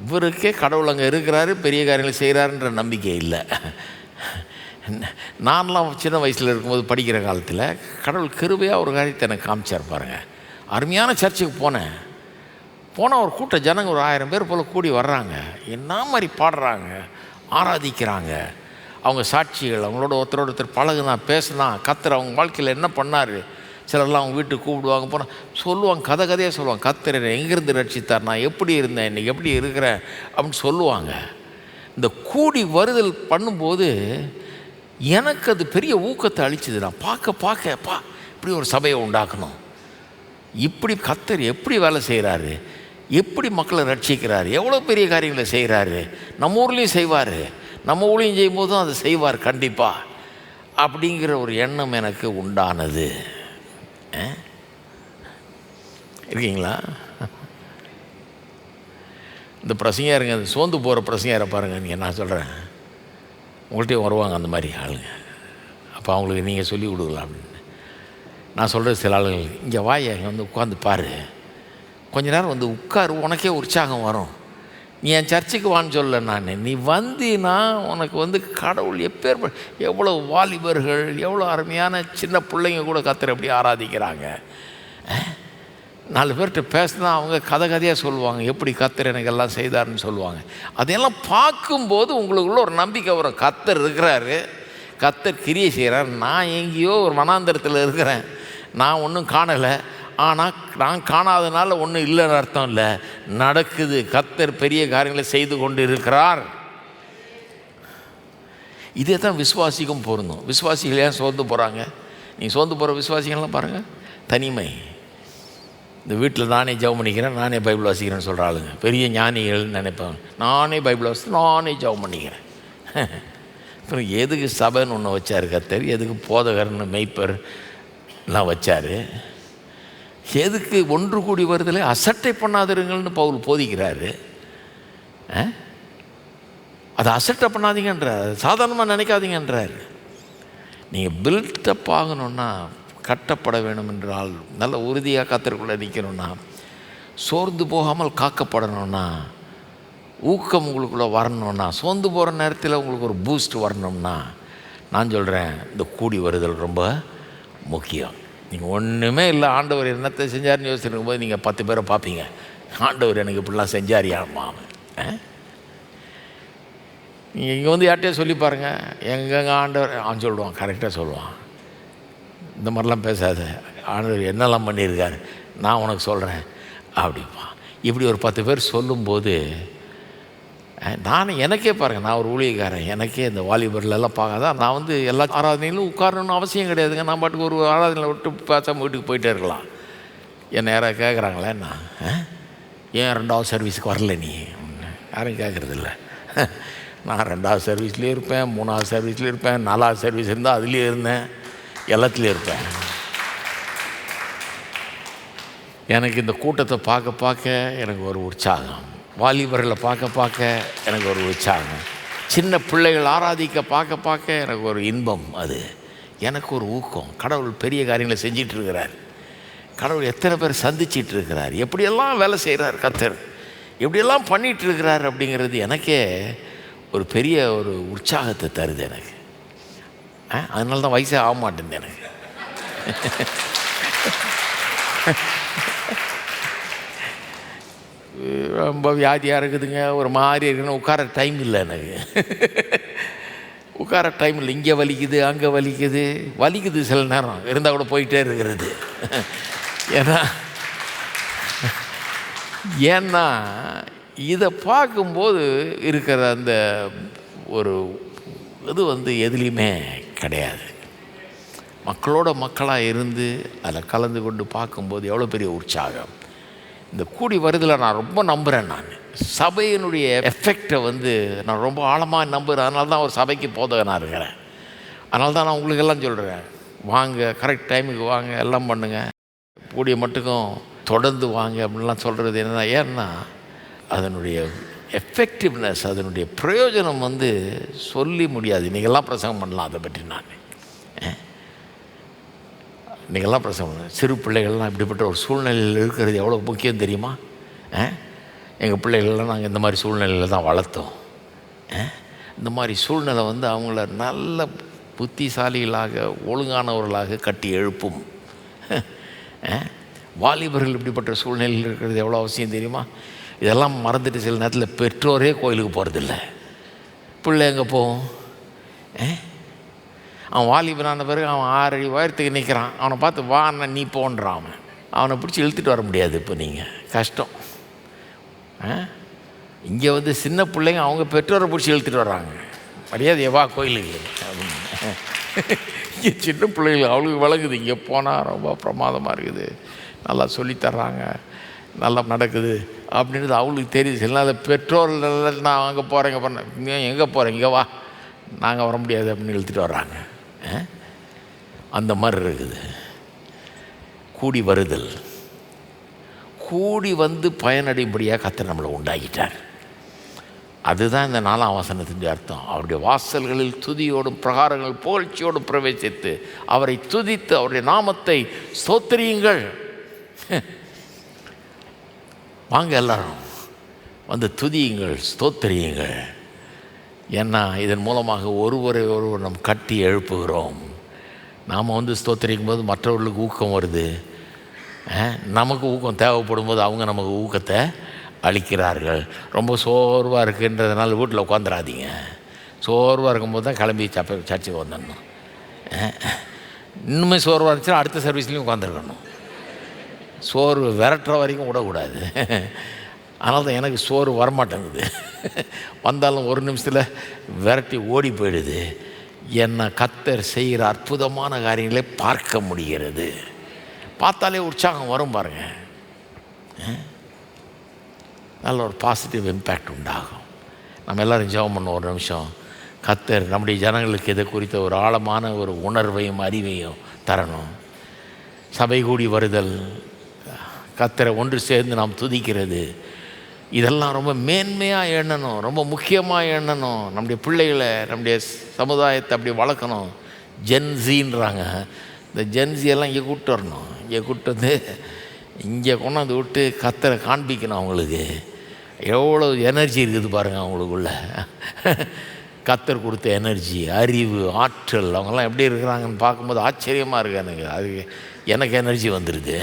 இவருக்கே கடவுள் அங்கே இருக்கிறாரு, பெரிய காரியங்களை செய்கிறாருன்ற நம்பிக்கை இல்லை. நான்லாம் சின்ன வயசில் இருக்கும்போது படிக்கிற காலத்தில் கடவுள் கிருபையாக ஒரு காரியத்தை எனக்கு காமிச்சார் பாருங்கள். அருமையான சர்ச்சுக்கு போனால் ஒரு கூட்ட ஜனங்க ஒரு 1000 பேர் போல் கூடி வர்றாங்க. என்ன மாதிரி பாடுறாங்க, ஆராதிக்கிறாங்க. அவங்க சாட்சிகள், அவங்களோட ஒருத்தர் பழகுனா, பேசுனா, கர்த்தர் அவங்க வாழ்க்கையில் என்ன பண்ணார். சிலர்லாம் அவங்க வீட்டுக்கு கூப்பிடுவாங்க, போனால் சொல்லுவாங்க, கதையாக சொல்லுவாங்க, கர்த்தர் எங்கேருந்து ரட்சித்தார், நான் எப்படி இருந்தேன், இன்றைக்கி எப்படி இருக்கிறேன் அப்படின்னு சொல்லுவாங்க. இந்த கூடி வருதல் பண்ணும்போது எனக்கு அது பெரிய ஊக்கத்தை அளிச்சுது. நான் பார்க்க இப்படி ஒரு சபையை உண்டாக்கணும், இப்படி கர்த்தர் எப்படி வேலை செய்கிறாரு, எப்படி மக்களை ரட்சிக்கிறார், எவ்வளோ பெரிய காரியங்களை செய்கிறாரு, நம்ம ஊர்லேயும் செய்வார், நம்ம ஊர்லேயும் செய்யும்போதும் அதை செய்வார் கண்டிப்பாக அப்படிங்கிற ஒரு எண்ணம் எனக்கு உண்டானது. இருக்கீங்களா? இந்த பிரசங்கியாருங்க, அந்த சோர்ந்து போகிற பிரசங்கியாரை பாருங்கள். நீங்கள் நான் சொல்கிறேன், உங்கள்கிட்டையும் வருவாங்க அந்த மாதிரி ஆளுங்க. அப்போ அவங்களுக்கு நீங்கள் சொல்லி கொடுக்கலாம் அப்படின்னு நான் சொல்கிறது. சில ஆளுகள், இங்கே வாயை இங்கே உட்காந்து பாரு, கொஞ்ச நேரம் உட்காரு, உனக்கே உற்சாகம் வரும். நீ என் சர்ச்சுக்கு வான்னு சொல்ல, நான் நீ வந்தீன்னா உனக்கு கடவுள் எவ்வளோ வாலிபர்கள், எவ்வளோ அருமையான சின்ன பிள்ளைங்க கூட கர்த்தரை எப்படி ஆராதிக்கிறாங்க. 4 பேர்கிட்ட பேசினா அவங்க கதையாக சொல்லுவாங்க, எப்படி கர்த்தர் எனக்கு எல்லாம் செய்தார்னு சொல்லுவாங்க. அதையெல்லாம் பார்க்கும்போது உங்களுக்குள்ள ஒரு நம்பிக்கை வரும், கர்த்தர் இருக்கிறாரு, கர்த்தர் கிரியை செய்கிறார். நான் எங்கேயோ ஒரு வனாந்தரத்தில் இருக்கிறேன், நான் ஒன்றும் காணலை, ஆனால் நான் காணாதனால ஒன்றும் இல்லைன்னு அர்த்தம் இல்லை, நடக்குது, கர்த்தர் பெரிய காரியங்களை செய்து கொண்டு இருக்கிறார். இதே தான் விசுவாசிக்கும் பொருந்தும். விசுவாசிகள் ஏன் சோர்ந்து போகிறாங்க? நீங்கள் சோர்ந்து போகிற விசுவாசிகள்லாம் பாருங்கள், தனிமை. இந்த வீட்டில் நானே ஜெபம் பண்ணிக்கிறேன், நானே பைபிள் வாசிக்கிறேன்னு சொல்கிற ஆளுங்க பெரிய ஞானிகள்னு நினைப்பாங்க. நானே பைபிள் வாசி, நானே ஜெபம் பண்ணிக்கிறேன். அப்புறம் எதுக்கு சபைன்னு ஒன்று வச்சார் கர்த்தர்? எதுக்கு போதகர்னு மெய்ப்பர் எல்லாம் வச்சார்? எதுக்கு ஒன்று கூடி வருதில்லை அசட்டை பண்ணாதிருங்கள்னு பவுல் போதிக்கிறாரு. அதை அசட்டை பண்ணாதீங்கன்றார், சாதாரணமாக நினைக்காதீங்கன்றார். நீங்கள் பில்டப் ஆகணுன்னா, கட்டப்பட வேணும் என்றால், நல்ல உறுதியாக கர்த்தருக்குள்ளே நிற்கணும்னா, சோர்ந்து போகாமல் காக்கப்படணும்னா, ஊக்கம் உங்களுக்குள்ளே வரணும்னா, சோர்ந்து போகிற நேரத்தில் உங்களுக்கு ஒரு பூஸ்ட் வரணும்னா, நான் சொல்கிறேன், இந்த கூடி வருதல் ரொம்ப முக்கியம். நீங்கள் ஒன்றுமே இல்லை, ஆண்டவர் என்னத்தை செஞ்சார்னு யோசிச்சுருக்கும் போது நீங்கள் 10 பேரை பார்ப்பீங்க, ஆண்டவர் எனக்கு இப்படிலாம் செஞ்சாரியாமா. நீங்கள் இங்கே யார்கிட்டயே சொல்லி பாருங்கள், எங்கெங்கே ஆண்டவர் அவன் சொல்லுவான், கரெக்டாக சொல்லுவான். இந்த மாதிரிலாம் பேசாத, ஆண்டவர் என்னெல்லாம் பண்ணியிருக்காரு நான் உனக்கு சொல்கிறேன் அப்படிப்பா. இப்படி ஒரு 10 பேர் சொல்லும்போது எனக்கே பாருங்கள், நான் ஒரு ஊழியக்காரன், எனக்கே இந்த வாலிபர்லாம் பார்க்காதான். நான் வந்து எல்லா ஆராதனையிலும் உட்காரணும்னு அவசியம் கிடையாதுங்க. நான் பாட்டுக்கு ஒரு ஆராதனையில் விட்டு பேசாமல் வீட்டுக்கு போயிட்டே இருக்கலாம். என்னை யாராவது கேட்குறாங்களே, நான் ஏன் 2வது சர்வீஸுக்கு வரல நீ? யாரும் கேட்குறதில்ல. நான் 2வது சர்வீஸ்லேயும் இருப்பேன், 3வது சர்வீஸ்லேயும் இருப்பேன், 4வது சர்வீஸ் இருந்தால் அதுலேயும் இருந்தேன், எல்லாத்துலேயும் இருப்பேன். எனக்கு இந்த கூட்டத்தை பார்க்க பார்க்க எனக்கு ஒரு உற்சாகம், வாலிபர்களை பார்க்க எனக்கு ஒரு உற்சாகம், சின்ன பிள்ளைகள் ஆராதிக்க பார்க்க எனக்கு ஒரு இன்பம். அது எனக்கு ஒரு ஊக்கம். கடவுள் பெரிய காரியங்களை செஞ்சிட்ருக்கிறார். கடவுள் எத்தனை பேர் சந்திச்சிட்ருக்கிறார், எப்படியெல்லாம் வேலை செய்கிறார் கர்த்தர், எப்படியெல்லாம் பண்ணிகிட்ருக்கிறார் அப்படிங்கிறது எனக்கே ஒரு பெரிய ஒரு உற்சாகத்தை தருது எனக்கு. அதனால தான் வயசே ஆக மாட்டேன் எனக்கு. ரொம்ப வியாதியாக இருக்குதுங்க, ஒரு மாதிரி இருக்குன்னு உட்கார டைம் இல்லை எனக்கு. உட்கார டைம் இல்லை. இங்கே வலிக்குது, அங்கே வலிக்குது சில நேரம் இருந்தால் கூட போயிட்டே இருக்கிறது. ஏன்னா இதை பார்க்கும்போது இருக்கிற அந்த ஒரு இது வந்து எதுலேயுமே கிடையாது. மக்களோட மக்களாக இருந்து அதில் கலந்து கொண்டு பார்க்கும்போது எவ்வளோ பெரிய உற்சாகம். இந்த கூடி வருதில் நான் ரொம்ப நம்புகிறேன். நான் சபையினுடைய எஃபெக்டை வந்து நான் ரொம்ப ஆழமாக நம்புகிறேன். அதனால தான் ஒரு சபைக்கு போதகனாக இருக்கிறேன். அதனால தான் நான் உங்களுக்கெல்லாம் சொல்கிறேன், வாங்க, கரெக்ட் டைமுக்கு வாங்க, எல்லாம் பண்ணுங்கள், கூடிய மட்டுக்கும் தொடர்ந்து வாங்க அப்படின்லாம் சொல்கிறது என்னென்னா, ஏன்னா அதனுடைய எஃபெக்டிவ்னஸ், அதனுடைய பிரயோஜனம் வந்து சொல்லி முடியாது. நீங்கள்லாம் பிரசங்கம் பண்ணலாம் அதை பற்றி. நான் நீங்கள்லாம் பிரசங்கம் பண்ண சிறு பிள்ளைகள்லாம் இப்படிப்பட்ட ஒரு சூழ்நிலையில் இருக்கிறது எவ்வளோ முக்கியம் தெரியுமா? எங்கள் பிள்ளைகள்லாம் நாங்கள் இந்த மாதிரி சூழ்நிலையில் தான் வளர்த்தோம். இந்த மாதிரி சூழ்நிலை வந்து அவங்கள நல்ல புத்திசாலிகளாக, ஒழுங்கானவர்களாக கட்டி எழுப்பும். வாலிபர்கள் இப்படிப்பட்ட சூழ்நிலையில் இருக்கிறது எவ்வளோ அவசியம் தெரியுமா? இதெல்லாம் மறந்துட்டு சில நேரத்தில் பெற்றோரே கோயிலுக்கு போகிறதில்ல. பிள்ளை எங்கே போகும்? அவன் வாலிபனான பிறகு அவன் 6 அடி உயரத்துக்கு நிற்கிறான். அவனை பார்த்து வான்னா நீ போன்றான். அவனை பிடிச்சி இழுத்துட்டு வர முடியாது. இப்போ நீங்கள் கஷ்டம். இங்கே வந்து சின்ன பிள்ளைங்க அவங்க பெற்றோரை பிடிச்சி இழுத்துட்டு வர்றாங்க. மரியாதையை வா கோயிலுக்கு அப்படின்னு. இங்கே சின்ன பிள்ளைகள் அவளுக்கு விளங்குது, இங்கே போனால் ரொம்ப பிரமாதமாக இருக்குது, நல்லா சொல்லித்தர்றாங்க, நல்லா நடக்குது அப்படின்றது அவளுக்கு தெரியுது. சில நாள் பெற்றோர் நான் அங்கே போகிறேங்க பண்ண, எங்கே போகிறேன், இங்கே வா, நாங்கள் வர முடியாது அப்படின்னு இழுத்துட்டு வர்றாங்க. அந்த மாதிரி இருக்குது கூடி வருதல். கூடி வந்து பயனடையும்படியாக கர்த்தர் நம்மளை உண்டாக்கிட்டார். அதுதான் இந்த 4ஆம் வசனத்தின் அர்த்தம். அவருடைய வாசல்களில் துதியோடும் பிரகாரங்கள் புகழ்ச்சியோடும் பிரவேசித்து அவரை துதித்து அவருடைய நாமத்தை ஸ்தோத்திரியுங்கள். வாங்க எல்லாரும் வந்து துதியுங்கள், ஸ்தோத்திரியுங்கள். ஏன்னா இதன் மூலமாக ஒருவரை ஒருவர் நாம் கட்டி எழுப்புகிறோம். நாம் வந்து ஸ்தோத்திரிக்கும் போது மற்றவர்களுக்கு ஊக்கம் வருது. நமக்கு ஊக்கம் தேவைப்படும் போது அவங்க நமக்கு ஊக்கத்தை அளிக்கிறார்கள். ரொம்ப சோர்வாக இருக்குன்றதுனால வீட்டில் உட்காந்துடாதீங்க. சோர்வாக இருக்கும்போது தான் கிளம்பி சர்ச்சுக்கு வந்துடணும். இன்னுமே சோர்வாக இருந்துச்சுன்னா அடுத்த சர்வீஸ்லேயும் உட்காந்துருக்கணும். சோர்வு விரட்டுற வரைக்கும் விடக்கூடாது. அதனால தான் எனக்கு சோறு வரமாட்டேங்குது. வந்தாலும் ஒரு நிமிஷத்தில் விரட்டி ஓடி போயிடுது. என்ன கர்த்தர் செய்கிற அற்புதமான காரியங்களை பார்க்க முடிகிறது. பார்த்தாலே உற்சாகம் வரும் பாருங்க. நல்ல ஒரு பாசிட்டிவ் இம்பேக்ட் உண்டாகும். நம்ம எல்லோரும் ஜெபம் பண்ணோம் ஒரு நிமிஷம். கர்த்தர் நம்முடைய ஜனங்களுக்கு இதை குறித்த ஒரு ஆழமான ஒரு உணர்வையும் அறிவையும் தரணும். சபை கூடி வருதல், கர்த்தரை ஒன்று சேர்ந்து நாம் துதிக்கிறது, இதெல்லாம் ரொம்ப மேன்மையாக எண்ணணும், ரொம்ப முக்கியமாக எண்ணணும். நம்முடைய பிள்ளைகளை, நம்முடைய சமுதாயத்தை அப்படி வளர்க்கணும். ஜென்ஸின்றாங்க. இந்த ஜென்ஸியெல்லாம் இங்கே கூப்பிட்டு வரணும். இங்கே கூப்பிட்டு வந்து இங்கே கொண்டாந்து விட்டு கர்த்தரை காண்பிக்கணும். அவங்களுக்கு எவ்வளோ எனர்ஜி இருக்குது பாருங்கள் அவங்களுக்குள்ள. கர்த்தர் கொடுத்த எனர்ஜி, அறிவு, ஆற்றல், அவங்கெல்லாம் எப்படி இருக்கிறாங்கன்னு பார்க்கும்போது ஆச்சரியமாக இருக்குது எனக்கு. அது எனக்கு எனர்ஜி வந்துடுது.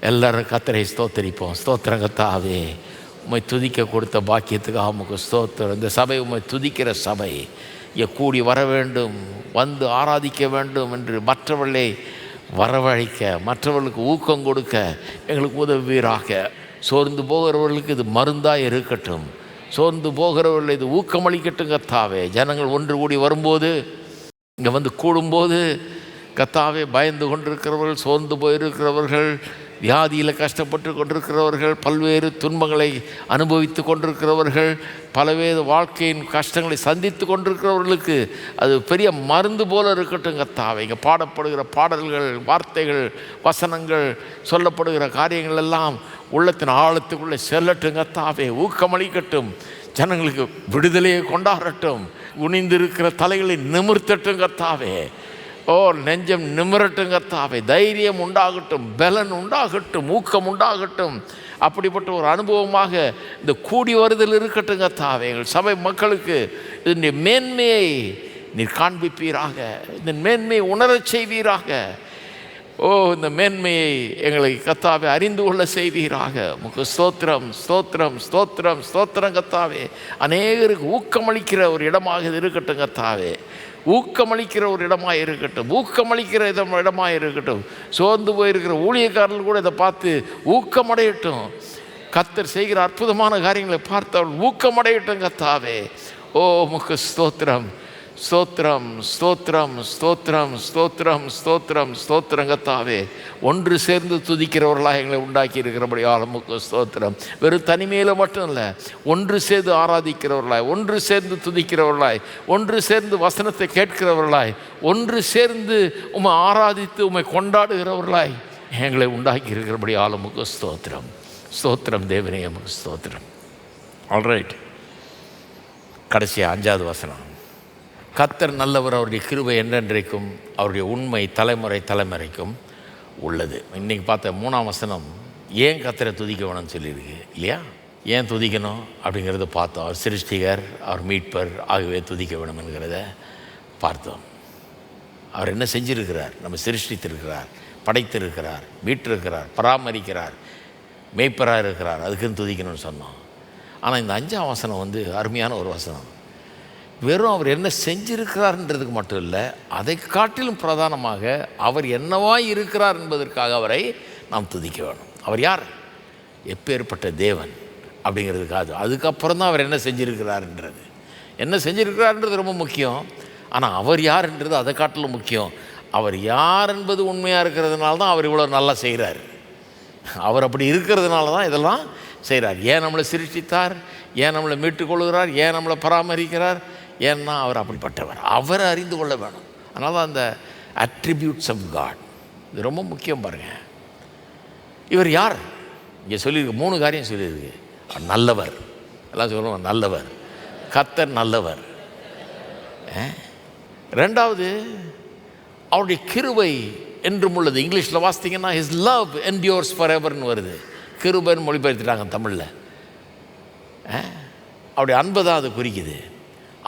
எல்லோரும் கர்த்தரை ஸ்தோத்தரிப்போம். ஸ்தோத்திரம் கர்த்தாவே, உம்மை துதிக்க கொடுத்த பாக்கியத்துக்காக உமக்கு ஸ்தோத்திரம். இந்த சபை உம்மை துதிக்கிற சபை. இங்கே கூடி வர வேண்டும், வந்து ஆராதிக்க வேண்டும் என்று மற்றவர்களை வரவழைக்க, மற்றவர்களுக்கு ஊக்கம் கொடுக்க எங்களுக்கு உதவுவீராக. சோர்ந்து போகிறவர்களுக்கு இது மருந்தாக இருக்கட்டும். சோர்ந்து போகிறவர்கள் இது ஊக்கமளிக்கட்டும் கர்த்தாவே. ஜனங்கள் ஒன்று கூடி வரும்போது, இங்கே வந்து கூடும்போது கர்த்தாவே, பயந்து கொண்டிருக்கிறவர்கள், சோர்ந்து போயிருக்கிறவர்கள், வியாதியில் கஷ்டப்பட்டு கொண்டிருக்கிறவர்கள், பல்வேறு துன்பங்களை அனுபவித்து கொண்டிருக்கிறவர்கள், பலவேறு வாழ்க்கையின் கஷ்டங்களை சந்தித்து கொண்டிருக்கிறவர்களுக்கு அது பெரிய மருந்து போல இருக்கட்டும் கர்த்தாவே. இங்கே பாடப்படுகிற பாடல்கள், வார்த்தைகள், வசனங்கள், சொல்லப்படுகிற காரியங்கள் எல்லாம் உள்ளத்தின் ஆழத்துக்குள்ளே செல்லட்டும் கர்த்தாவே. ஊக்கமளிக்கட்டும், ஜனங்களுக்கு விடுதலையை கொண்டாடட்டும், குனிந்திருக்கிற தலைகளை நிமிர்த்தட்டும் கர்த்தாவே. ஓ, நெஞ்சம் நிமிரட்டும் கர்த்தாவே. தைரியம் உண்டாகட்டும், பலன் உண்டாகட்டும், ஊக்கம் உண்டாகட்டும். அப்படிப்பட்ட ஒரு அனுபவமாக இந்த கூடி வருதல் இருக்கட்டும் கர்த்தாவே. எங்கள் சபை மக்களுக்கு இதனுடைய மேன்மையை நீர் காண்பிப்பீராக, இந்த மேன்மையை உணரச் செய்வீராக. ஓ, இந்த மேன்மையை எங்களை கர்த்தாவே அறிந்து கொள்ள செய்வீராக. உமக்கு ஸ்தோத்திரம், ஸ்தோத்திரம், ஸ்தோத்திரம், ஸ்தோத்திரம் கர்த்தாவே. அநேகருக்கு ஊக்கமளிக்கிற ஒரு இடமாக இது இருக்கட்டும் கர்த்தாவே. ஊக்கமளிக்கிற ஒரு இடமாக இருக்கட்டும், ஊக்கமளிக்கிற இடமாக இருக்கட்டும். சோர்ந்து போயிருக்கிற ஊழியக்காரர்கள் கூட இதை பார்த்து ஊக்கமடையட்டும். கர்த்தர் செய்கிற அற்புதமான காரியங்களை பார்த்தவர்கள் ஊக்கமடையட்டும் கர்த்தாவே. ஓ, உமக்கு ஸ்தோத்திரம், ஸ்தோத்திரம், ஸ்தோத்திரம், ஸ்தோத்திரம், ஸ்தோத்திரம், ஸ்தோத்திரம், ஸ்தோத்திரம் கர்த்தாவே. ஒன்று சேர்ந்து துதிக்கிறவர்களாக எங்களை உண்டாக்கி இருக்கிறபடியால் உமக்கு ஸ்தோத்திரம். வெறும் தனிமையில் மட்டும் இல்லை, ஒன்று சேர்ந்து ஆராதிக்கிறவர்களாய், ஒன்று சேர்ந்து துதிக்கிறவர்களாய், ஒன்று சேர்ந்து வசனத்தை கேட்கிறவர்களாய், ஒன்று சேர்ந்து உம்மை ஆராதித்து உம்மை கொண்டாடுகிறவர்களாய் எங்களை உண்டாக்கி இருக்கிறபடியால் உமக்கு ஸ்தோத்திரம். ஸ்தோத்திரம் தேவனே, உமக்கு ஸ்தோத்திரம். ஆல்ரைட், கடைசியாக 5வது வசனம். கர்த்தர் நல்லவர், அவருடைய கிருபை என்றென்றைக்கும், அவருடைய உண்மை தலைமுறை தலைமுறைக்கும் உள்ளது. இன்றைக்கி பார்த்த 3ஆம் வசனம் ஏன் கர்த்தரை துதிக்க வேணும்னு சொல்லியிருக்கு இல்லையா? ஏன் துதிக்கணும் அப்படிங்கிறத பார்த்தோம். அவர் சிருஷ்டிகர், அவர் மீட்பர், ஆகவே துதிக்க வேணும் என்கிறத பார்த்தோம். அவர் என்ன செஞ்சிருக்கிறார்? நம்ம சிருஷ்டித்திருக்கிறார், படைத்திருக்கிறார், மீட்டிருக்கிறார், பராமரிக்கிறார், மேய்ப்பராக இருக்கிறார், அதுக்குன்னு துதிக்கணும்னு சொன்னோம். ஆனால் இந்த 5ஆம் வசனம் வந்து அருமையான ஒரு வசனம். வெறும் அவர் என்ன செஞ்சிருக்கிறார்ன்றதுக்கு மட்டும் இல்லை, அதை காட்டிலும் பிரதானமாக அவர் என்னவாய் இருக்கிறார் என்பதற்காக அவரை நாம் துதிக்க வேணும். அவர் யார், எப்பேற்பட்ட தேவன் அப்படிங்கிறதுக்காக. அதுக்கப்புறம் தான் அவர் என்ன செஞ்சிருக்கிறார்ன்றது. என்ன செஞ்சிருக்கிறார்ன்றது ரொம்ப முக்கியம். ஆனால் அவர் யார்ன்றது அதை காட்டிலும் முக்கியம். அவர் யார் என்பது உண்மையாக இருக்கிறதுனால தான் அவர் இவ்வளோ நல்லா செய்கிறார். அவர் அப்படி இருக்கிறதுனால தான் இதெல்லாம் செய்கிறார். ஏன் நம்மளை சிருஷ்டித்தார், ஏன் நம்மளை மீட்டுக்கொள்கிறார், ஏன் நம்மளை பராமரிக்கிறார், ஏன்னா அவர் அப்படிப்பட்டவர். அவரை அறிந்து கொள்ள வேணும். அதனால தான் அந்த அட்ரிபியூட்ஸ் ஆஃப் காட் இது ரொம்ப முக்கியம். பாருங்கள், இவர் யார் இங்கே சொல்லியிருக்கு. 3 காரியம் சொல்லியிருக்கு. நல்லவர், எல்லாம் சொல்லுவோம், நல்லவர். கர்த்தர் நல்லவர். 2வது, அவருடைய கிருபை என்றும் உள்ளது. இங்கிலீஷில் வாசித்தீங்கன்னா ஹிஸ் லவ் என்டியூர்ஸ் ஃபார் எவர்னு வருது. கிருபைன்னு மொழிபெயர்த்துட்டாங்க தமிழில். அவருடைய அன்பை தான் அது குறிக்குது.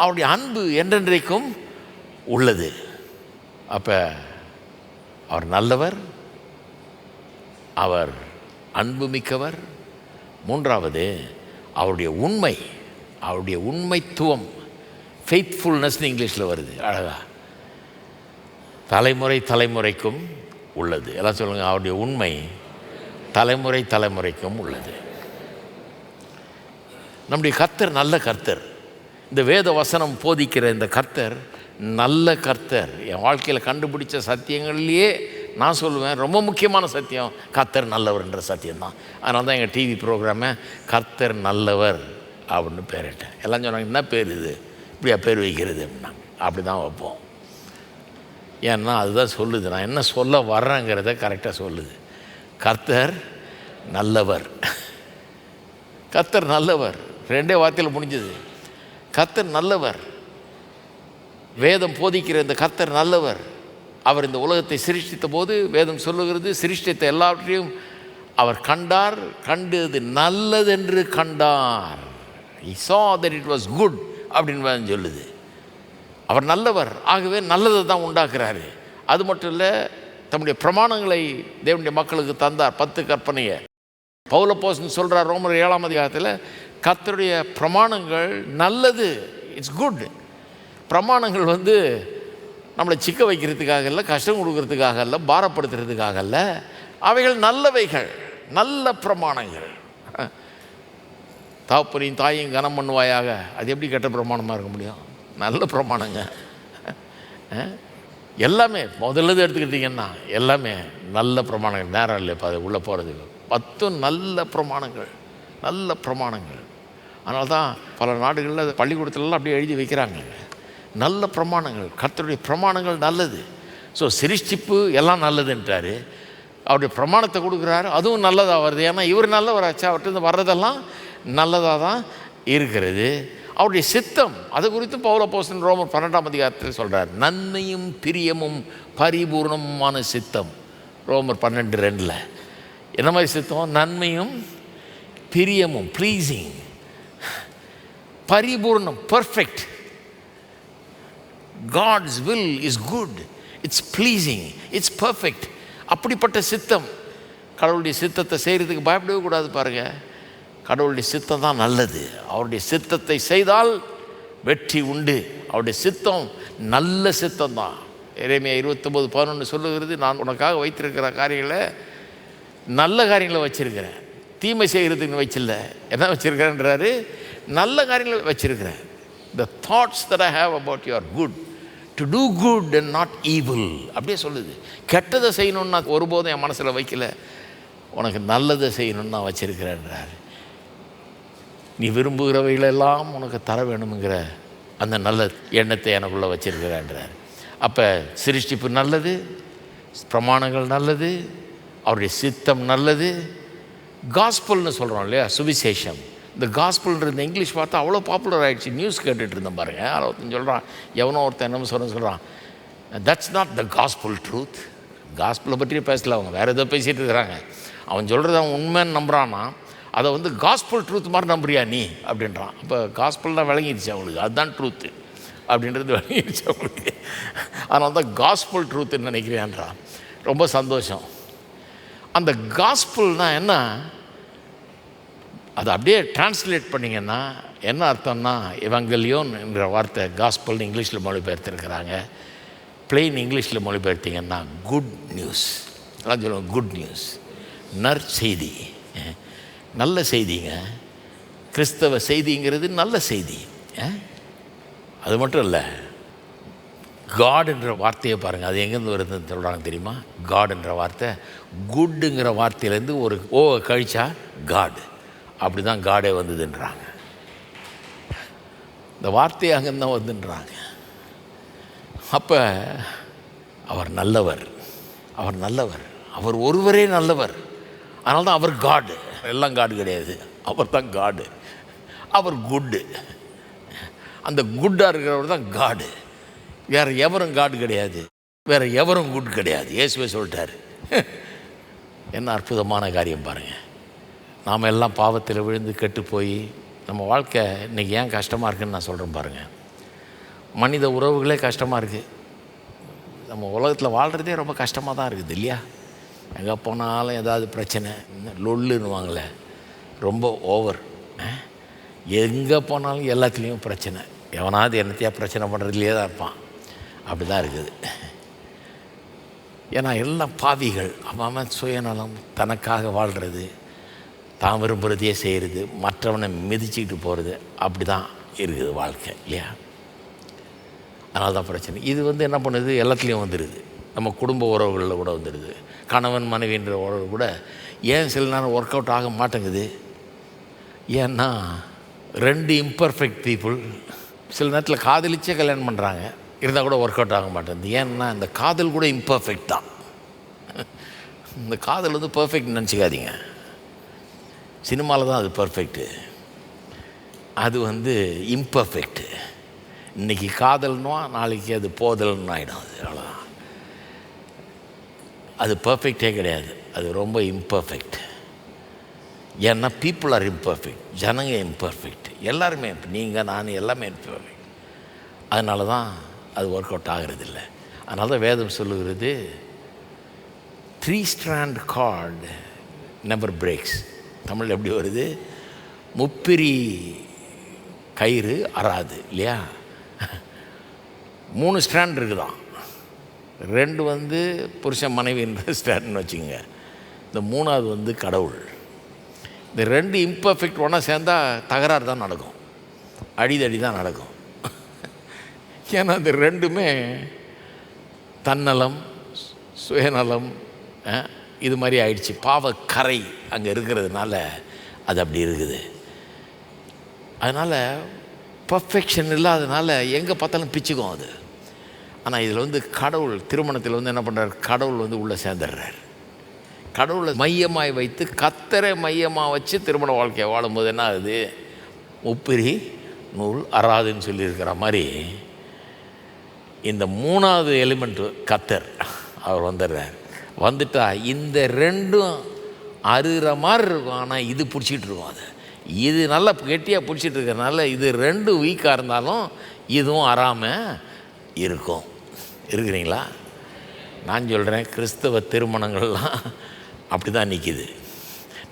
அவருடைய அன்பு என்றென்றைக்கும் உள்ளது. அப்போ அவர் நல்லவர், அவர் அன்பு மிக்கவர். 3வது, அவருடைய உண்மை, அவருடைய உண்மைத்துவம், ஃபெய்த்ஃபுல்னஸ்னு இங்கிலீஷில் வருது அழகா. தலைமுறை தலைமுறைக்கும் உள்ளது. எல்லாம் சொல்லுங்கள், அவருடைய உண்மை தலைமுறை தலைமுறைக்கும் உள்ளது. நம்முடைய கர்த்தர் நல்ல கர்த்தர். இந்த வேத வசனம் போதிக்கிற இந்த கர்த்தர் நல்ல கர்த்தர். என் வாழ்க்கையில் கண்டுபிடிச்ச சத்தியங்கள்லேயே நான் சொல்லுவேன் ரொம்ப முக்கியமான சத்தியம் கர்த்தர் நல்லவர்ன்ற சத்தியம்தான். அதனால தான் எங்கள் டிவி ப்ரோக்ராமை கர்த்தர் நல்லவர் அப்படின்னு பேரிட்டேன். எல்லாம் சொன்னாங்க, என்ன பேர் இது, இப்படியா பேர் வைக்கிறது அப்படின்னா. அப்படி தான் வைப்போம். ஏன்னா அதுதான் சொல்லுது, நான் என்ன சொல்ல வர்றேங்கிறத கரெக்டாக சொல்லுது. கர்த்தர் நல்லவர். கர்த்தர் நல்லவர், 2 வார்த்தையில் முடிஞ்சது. கர்த்தர் நல்லவர். வேதம் போதிக்கிற இந்த கர்த்தர் நல்லவர். அவர் இந்த உலகத்தை சிருஷ்டித்த போது வேதம் சொல்லுகிறது, சிருஷ்டித்த எல்லாவற்றையும் அவர் கண்டார், கண்டது நல்லதென்று கண்டார். He saw that it was good அப்படின்னு சொல்லுது. அவர் நல்லவர், ஆகவே நல்லதை தான் உண்டாக்குறாரு. அது மட்டும் இல்லை, தம்முடைய பிரமாணங்களை தேவனுடைய மக்களுக்கு தந்தார், 10 கற்பனையை. பவுலப்போஸ்தலன் சொல்கிறார் ரோமர் 7ஆம் அதிகாரத்தில், கர்த்தருடைய பிரமாணங்கள் நல்லது, இட்ஸ் குட். பிரமாணங்கள் நம்மளை சிக்க வைக்கிறதுக்காக இல்லை, கஷ்டம் கொடுக்கறதுக்காக இல்லை, பாரப்படுத்துறதுக்காக இல்லை. அவைகள் நல்லவைகள், நல்ல பிரமாணங்கள். தாப்பரையும் தாயும் கனம் பண்ணுவாயாக, அது எப்படி கெட்ட பிரமாணமாக இருக்க முடியும்? நல்ல பிரமாணங்க. எல்லாமே முதல்லது எடுத்துக்கிட்டிங்கன்னா எல்லாமே நல்ல பிரமாணங்கள். நேரம் இல்லை இப்போ அது உள்ளே போகிறதுக்கு. 10 நல்ல பிரமாணங்கள், நல்ல பிரமாணங்கள். அதனால தான் பல நாடுகளில் பள்ளிக்கூடத்துலலாம் அப்படியே எழுதி வைக்கிறாங்க, நல்ல பிரமாணங்கள், கர்த்தருடைய பிரமாணங்கள் நல்லது. ஸோ சிருஷ்டிப்பு எல்லாம் நல்லதுன்ட்டார், அவருடைய பிரமாணத்தை கொடுக்குறாரு, அதுவும் நல்லதாக வருது. ஏன்னா இவர் நல்லவராச்சா, அவர்கிட்ட வர்றதெல்லாம் நல்லதாக தான் இருக்கிறது. அவருடைய சித்தம், அது குறித்து பவுல் அப்போஸ்தலன் ரோமர் 12ஆம் அதிகாரத்தில் சொல்கிறார், நன்மையும் பிரியமும் பரிபூர்ணமான சித்தம். ரோமர் 12:2. என்ன மாதிரி சித்தம்? நன்மையும் பிரியமும், ப்ளீஸிங், பரிபூர்ணம், perfect. God's will is good, it's pleasing, it's perfect. அப்படிப்பட்ட சித்தம். கடவுளுடைய சித்தத்தை செய்கிறதுக்கு பயப்படவே கூடாது. பாருங்கள், கடவுளுடைய சித்தம் தான் நல்லது. அவருடைய சித்தத்தை செய்தால் வெற்றி உண்டு. அவருடைய சித்தம் நல்ல சித்தம் தான். எரேமியா 29:11 சொல்லுகிறது, நான் உனக்காக வைத்திருக்கிற காரியங்களை நல்ல காரியங்களை வச்சிருக்கிறேன், தீமை செய்கிறதுக்கு வச்சில்ல. என்ன வச்சிருக்கிறேன்றாரு? நல்ல காரியங்களை வச்சிருக்கிறேன். The thoughts that I have about you are good, to do good and not evil. அப்படியே சொல்லுது. கெட்டதை செய்யணும்னா ஒருபோதும் என் மனசில் வைக்கல, உனக்கு நல்லதை செய்யணும்னு நான் வச்சிருக்கிறேன்றாரு. நீ விரும்புகிறவைகளெல்லாம் உனக்கு தர வேணுங்கிற அந்த நல்ல எண்ணத்தை எனக்குள்ளே வச்சிருக்கிறேன்றார். அப்போ சிருஷ்டிப்பு நல்லது, பிரமாணங்கள் நல்லது, அவருடைய சித்தம் நல்லது. காஸ்பல்னு சொல்கிறோம் இல்லையா, சுவிசேஷம். இந்த காஸ்பல்ன்றது இங்கிலீஷ் பார்த்தா அவ்வளோ பாப்புலர் ஆகிடுச்சு. நியூஸ் கேட்டுட்டு இருந்தேன் பாருங்கள், ஒருத்தன் சொல்கிறான், எவனோ ஒருத்தன் என்ன சொல்கிறான், that's not the gospel truth. காஸ்பலை பற்றியே பேசல, அவங்க வேறு ஏதோ பேசிகிட்டு இருக்கிறாங்க. அவன் சொல்கிறது அவன் உண்மைன்னு நம்புகிறான்னா அதை காஸ்பல் ட்ரூத் மாதிரி நம்புறியா நீ அப்படின்றான். அப்போ காஸ்பல்லாம் விளங்கிடுச்சு அவங்களுக்கு, அதுதான் ட்ரூத்து அப்படின்றது விளங்கிடுச்சு அவங்களுக்கு. அதனால தான் காஸ்பல் ட்ரூத்துன்னு நினைக்கிறேன்றான். ரொம்ப சந்தோஷம். அந்த காஸ்பல்னால் என்ன, அதை அப்படியே டிரான்ஸ்லேட் பண்ணிங்கன்னா என்ன அர்த்தம்னா, எவங்கலியோன் என்கிற வார்த்தை காஸ்பல்னு இங்கிலீஷில் மொழிபெயர்த்துருக்கிறாங்க. பிளெயின் இங்கிலீஷில் மொழிபெயர்த்திங்கன்னா குட் நியூஸ். அதான் சொல்லுவாங்க குட் நியூஸ், நற்செய்தி, நல்ல செய்திங்க. கிறிஸ்தவ செய்திங்கிறது நல்ல செய்தி. அது மட்டும் இல்லை, காட் என்ற வார்த்தையை பாருங்கள், அது எங்கேருந்து வருதுன்னு சொல்கிறாங்க தெரியுமா? காட் என்ற வார்த்தை குட்டுங்கிற வார்த்தையிலேருந்து ஒரு ஓ கழிச்சா காடு, அப்படி தான் காடே வந்ததுன்றாங்க. இந்த வார்த்தையை அங்கேருந்து தான் வந்துன்றாங்க. அப்போ அவர் நல்லவர், அவர் நல்லவர், அவர் ஒருவரே நல்லவர். அதனால தான் அவர் காடு. எல்லாம் காடு கிடையாது, அவர் தான் காடு. அவர் குட்டு. அந்த குட்டாக இருக்கிறவர் தான் காடு. வேறு எவரும் காடு கிடையாது, வேறு எவரும் குட் கிடையாது. இயேசுவே சொல்லிட்டார். என்ன அற்புதமான காரியம் பாருங்கள். நாம் எல்லாம் பாவத்தில் விழுந்து கெட்டு போய் நம்ம வாழ்க்கை இன்றைக்கி ஏன் கஷ்டமாக இருக்குதுன்னு நான் சொல்கிறேன் பாருங்கள். மனித உறவுகளே கஷ்டமாக இருக்குது. நம்ம உலகத்தில் வாழ்கிறதே ரொம்ப கஷ்டமாக தான் இருக்குது இல்லையா? எங்கே போனாலும் ஏதாவது பிரச்சனை, லொல்லுன்னுவாங்களே, ரொம்ப ஓவர். எங்கே போனாலும் எல்லாத்துலேயும் பிரச்சனை. எவனாவது என்னத்தையா பிரச்சனை பண்ணுறதுலையே தான் இருப்பான். அப்படி தான் இருக்குது. ஏன்னா எல்லாம் பாவிகள். அவன் சுயநலம், தனக்காக வாழ்கிறது, தான் விரும்புகிறதையே செய்கிறது, மற்றவனை மிதிச்சுக்கிட்டு போகிறது, அப்படி தான் இருக்குது வாழ்க்கை இல்லையா? அதனால தான் பிரச்சனை. இது என்ன பண்ணுது, எல்லாத்துலேயும் வந்துடுது. நம்ம குடும்ப உறவுகளில் கூட வந்துடுது. கணவன் மனைவின்ற உறவு கூட ஏன் சில நேரம் ஒர்க் அவுட் ஆக மாட்டேங்குது? ஏன்னா 2 இம்பர்ஃபெக்ட் பீப்புள் சில நேரத்தில் காதலிச்சே கல்யாணம் பண்ணுறாங்க, இருந்தால் கூட ஒர்க் அவுட் ஆக மாட்டேங்குது. ஏன்னா இந்த காதல் கூட இம்பர்ஃபெக்ட் தான். இந்த காதல் பர்ஃபெக்ட் நினச்சிக்காதீங்க. சினிமாவில் தான் அது பர்ஃபெக்ட்டு, அது இம்பர்ஃபெக்ட்டு. இன்றைக்கி காதல்னா நாளைக்கு அது போதல்னு ஆகிடும். அது அவ்வளோதான். அது பர்ஃபெக்டே கிடையாது, அது ரொம்ப இம்பர்ஃபெக்ட். ஏன்னா பீப்புள் ஆர் இம்பர்ஃபெக்ட், ஜனங்க இம்பர்ஃபெக்ட், எல்லாருமே நீங்கள் நான் எல்லாமே இம்பர்ஃபெக்ட். அதனால தான் அது ஒர்க் அவுட் ஆகிறது இல்லை. அதனால தான் வேதம் சொல்லுகிறது 3 strand cord never breaks. Tamil எப்படி வருது? முப்பிரி கயிறு அறாது இல்லையா? 3 ஸ்ட்ராண்ட் இருக்குதான். 2 வந்து புருஷன் மனைவி ஸ்டாண்டுன்னு வச்சுக்கோங்க. இந்த 3வது கடவுள். இந்த 2 இம்பர்ஃபெக்ட் ஒன்றா சேர்ந்தால் தகராறு தான் நடக்கும், அடிதடி தான் நடக்கும். ஏன்னா இந்த 2மே தன்னலம், சுயநலம், இது மாதிரி ஆயிடுச்சு. பாவக்கரை அங்கே இருக்கிறதுனால அது அப்படி இருக்குது. அதனால் பர்ஃபெக்ஷன் இல்லாததுனால எங்கே பார்த்தாலும் பிச்சுக்கும் அது. ஆனால் இதில் கடவுள் திருமணத்தில் என்ன பண்ணுறார், கடவுள் உள்ளே சேர்ந்துடுறார். கடவுளை மையமாய் வைத்து கர்த்தரை மையமாக வச்சு திருமண வாழ்க்கையை வாழும்போது என்ன ஆகுது, முப்பிரி நூல் அறாதுன்னு சொல்லியிருக்கிற மாதிரி இந்த 3வது எலிமெண்ட்டு கர்த்தர் அவர் வந்துடுறார். வந்துட்டா இந்த 2ம் அறுகிற மாதிரி இருக்கும். ஆனால் இது பிடிச்சிட்டு இருக்கும். அது இது நல்லா கெட்டியாக பிடிச்சிட்டு இருக்கிறதுனால இது 2 வீக்காக இருந்தாலும் இதுவும் அறாமல் இருக்கும். இருக்கிறீங்களா? நான் சொல்கிறேன், கிறிஸ்தவ திருமணங்கள்லாம் அப்படி தான் நிற்கிது.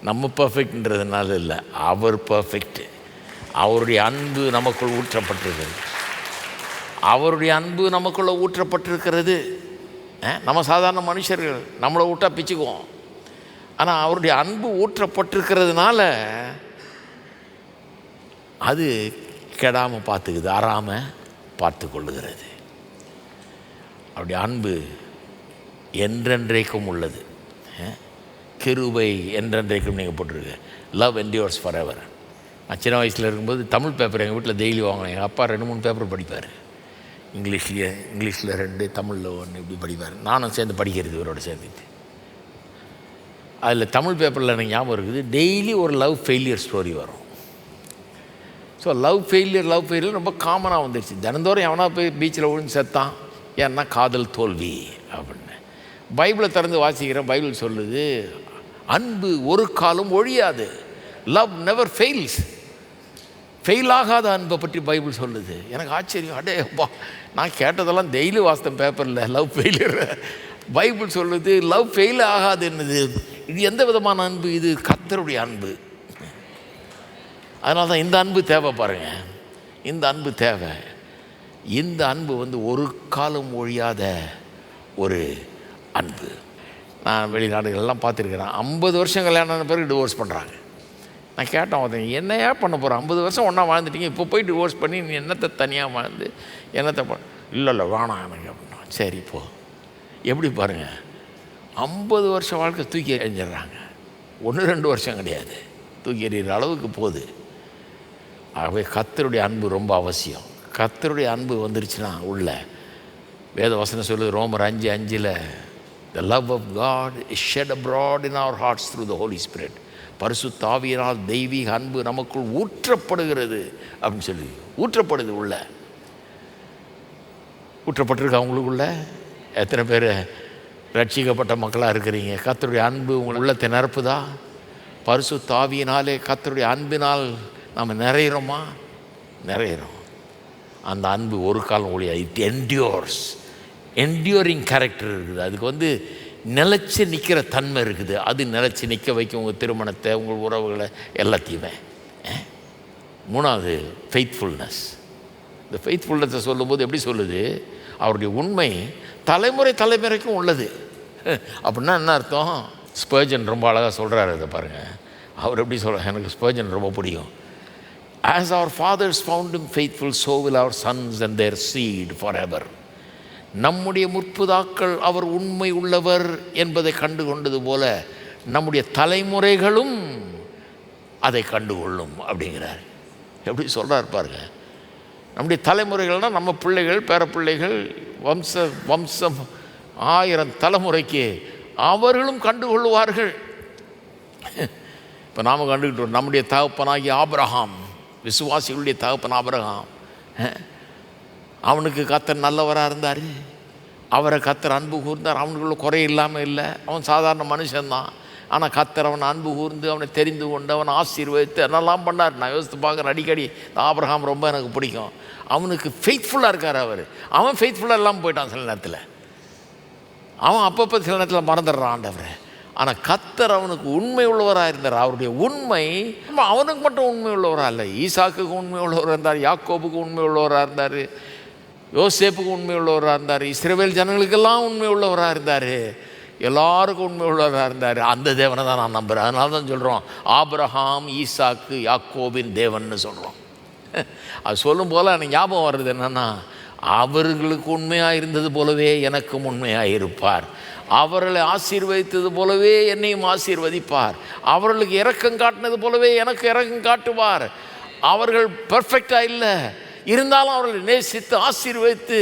நம்ம பர்ஃபெக்ட்ன்றதுனால இல்லை, அவர் பர்ஃபெக்ட். அவருடைய அன்பு நமக்குள் ஊற்றப்பட்டிருக்கிறது. அவருடைய அன்பு நமக்குள்ளே ஊற்றப்பட்டிருக்கிறது. நம்ம சாதாரண மனுஷர்கள், நம்மளை விட்டால் பிச்சுக்குவோம். ஆனால் அவருடைய அன்பு ஊற்றப்பட்டிருக்கிறதுனால அது கெடாமல் பார்த்துக்குது, அறாமல் பார்த்து கொள்ளுகிறது. அவருடைய அன்பு என்றென்றைக்கும் உள்ளது. கிருபை என்றென்றைக்கும் நீங்கள் போட்டிருக்கு. Love endures forever. நான் சின்ன வயசில் இருக்கும்போது தமிழ் பேப்பர் எங்கள் வீட்டில் டெய்லி வாங்கினேன். எங்கள் அப்பா 2-3 பேப்பர் படிப்பார். இங்கிலீஷில் 2, தமிழில் 1 இப்படி படிப்பார். நானும் சேர்ந்து படிக்கிறது இவரோட சேர்ந்துட்டு. அதில் தமிழ் பேப்பரில் எனக்கு ஞாபகம் இருக்குது, டெய்லி ஒரு லவ் ஃபெயிலியர் ஸ்டோரி வரும். ஸோ லவ் ஃபெயிலியர் ரொம்ப காமனாக வந்துடுச்சு. தினந்தோறும் எவனா போய் பீச்சில் விழுந்து செத்தான், ஏன்னா காதல் தோல்வி அப்படின்னு. பைபிளை திறந்து வாசிக்கிறேன். பைபிள் சொல்லுது, அன்பு ஒரு காலம் ஒழியாது. Love never fails. ஃபெயில் ஆகாத அன்பை பற்றி பைபிள் சொல்லுது. எனக்கு ஆச்சரியம். அப்பா, நான் கேட்டதெல்லாம் டெய்லி வாசித்தேன் பேப்பரில். லவ் ஃபெயிலியர் பைபிள் சொல்லுது, லவ் ஃபெயில் ஆகாது. என்னது இது? எந்த விதமான அன்பு இது? கர்த்தருடைய அன்பு. அதனால தான் இந்த அன்பு தேவை. பாருங்கள், இந்த அன்பு தேவை. இந்த அன்பு ஒரு காலம் ஒழியாத ஒரு அன்பு. நான் வெளிநாடுகள்லாம் பார்த்துருக்கிறேன். 50 வருஷம் கல்யாணம் ஆன பிறகு டிவோர்ஸ் பண்ணுறாங்க. நான் கேட்டேன், ஒருத்தங்க என்னையா பண்ண போகிறேன், 50 வருஷம் ஒன்றா வாழ்ந்துட்டீங்க, இப்போ போய் டிவோர்ஸ் பண்ணி நீ என்னத்தை தனியாக வாழ்ந்து என்னத்தை இல்லை வேணாம் எனக்கு அப்படின்னா. சரி, இப்போ எப்படி பாருங்கள், 50 வருஷம் வாழ்க்கை தூக்கி எறிஞ்சிடுறாங்க. 1-2 வருஷம் கிடையாது, தூக்கி எறிகிற அளவுக்கு போகுது. ஆகவே கர்த்தருடைய அன்பு ரொம்ப அவசியம். கர்த்தருடைய அன்பு வந்துருச்சுன்னா உள்ள வேத வசனம் சொல்லுது, ரோமர் 5:5, the love of God is shed abroad in our hearts through the Holy Spirit. பரிசுத்த ஆவியினால் தெய்வீக அன்பு நமக்குள் ஊற்றப்படுகிறது அப்படின்னு சொல்லி ஊற்றப்படுது. உள்ள ஊற்றப்பட்டிருக்கு. அவங்களுக்குள்ள எத்தனை பேர் ரட்சிக்கப்பட்ட மக்களாக இருக்கிறீங்க? கர்த்தருடைய அன்பு உங்கள் உள்ளத்தை நிரப்புதா? பரிசுத்த ஆவியினாலே கர்த்தருடைய அன்பினால் நம்ம நிறையிறோமா? நிறையிறோம். அந்த அன்பு ஒரு காலம் ஒழியாது. இட் என்டியூர்ஸ். என்டியூரிங் கேரக்டர் இருக்குது. அதுக்கு நிலச்சி நிற்கிற தன்மை இருக்குது. அது நிலச்சி நிற்க வைக்கும் உங்கள் திருமணத்தை, உங்கள் உறவுகளை, எல்லாத்தையுமே. 3வது ஃபெய்த்ஃபுல்னஸ். இந்த ஃபெய்த்ஃபுல்னஸை சொல்லும்போது எப்படி சொல்லுது, அவருடைய உண்மை தலைமுறைக்கும் உள்ளது. அப்படின்னா என்ன அர்த்தம்? ஸ்பர்ஜன் ரொம்ப அழகாக சொல்கிறாரு. அதை பாருங்கள், அவர் எப்படி சொல்கிறார். எனக்கு ஸ்பர்ஜன் ரொம்ப பிடிக்கும். As our fathers found him faithful, so will our sons and their seed forever. நம்முடைய முற்புதாக்கள் அவர் உண்மை உள்ளவர் என்பதை கண்டு கொண்டது போல நம்முடைய தலைமுறைகளும் அதை கண்டுகொள்ளும் அப்படிங்கிறார். எப்படி சொல்கிறார் பாருங்க. நம்முடைய தலைமுறைகள்னால் நம்ம பிள்ளைகள், பேரப்பிள்ளைகள், வம்சம் 1000 தலைமுறைக்கு அவர்களும் கண்டுகொள்வார்கள். இப்போ நாம் கண்டுக்கிட்டோம். நம்முடைய தகப்பனாகிய ஆபிரகாம், விசுவாசிகளுடைய தகப்பன் ஆபிரகாம், அவனுக்கு கர்த்தர் நல்லவராக இருந்தார். அவரை கர்த்தர் அன்பு கூர்ந்தார். அவனுக்குள்ள குறை இல்லாமல் இல்லை. அவன் சாதாரண மனுஷன்தான். ஆனால் கர்த்தர் அவனை அன்பு கூர்ந்து அவனை தெரிந்து கொண்டு அவனை ஆசீர்வதித்து என்னெல்லாம் பண்ணார். நான் யோசித்து பார்க்குறேன் அடிக்கடி. ஆபிரகாம் ரொம்ப எனக்கு பிடிக்கும். அவனுக்கு ஃபெய்த்ஃபுல்லாக இருக்கார் அவர். அவன் ஃபெய்த்ஃபுல்லாக இல்லாமல் போயிட்டான் சில நேரத்தில். அவன் அப்பப்போ சில நேரத்தில் மறந்துடுறான் ஆண்டவரை. ஆனால் கர்த்தர் அவனுக்கு உண்மை உள்ளவராக இருந்தார். அவருடைய உண்மை அவனுக்கு மட்டும் உண்மை உள்ளவராக இல்லை, ஈசாக்குக்கு உண்மை உள்ளவராக இருந்தார், யாக்கோபுக்கு உண்மை உள்ளவராக இருந்தார், யோசேப்புக்கு உண்மை உள்ளவராக இருந்தார், இஸ்ரவேல் ஜனங்களுக்கெல்லாம் உண்மை உள்ளவராக இருந்தார், எல்லாருக்கும் உண்மை உள்ளவராக இருந்தார். அந்த தேவனை தான் நான் நம்புகிறேன். அதனால தான் சொல்கிறோம் ஆபிரகாம், ஈசாக்கு, யாக்கோபின் தேவன்னு சொல்கிறோம். அது சொல்லும் போல் எனக்கு ஞாபகம் வர்றது என்னென்னா, அவர்களுக்கு உண்மையாக இருந்தது போலவே எனக்கும் உண்மையாக இருப்பார், அவர்களை ஆசீர்வதித்தது போலவே என்னையும் ஆசீர்வதிப்பார், அவர்களுக்கு இரக்கம் காட்டினது போலவே எனக்கு இரக்கம் காட்டுவார். அவர்கள் பெர்ஃபெக்டாக இல்லை, இருந்தாலும் அவர்களை நேசித்து ஆசீர்வதித்து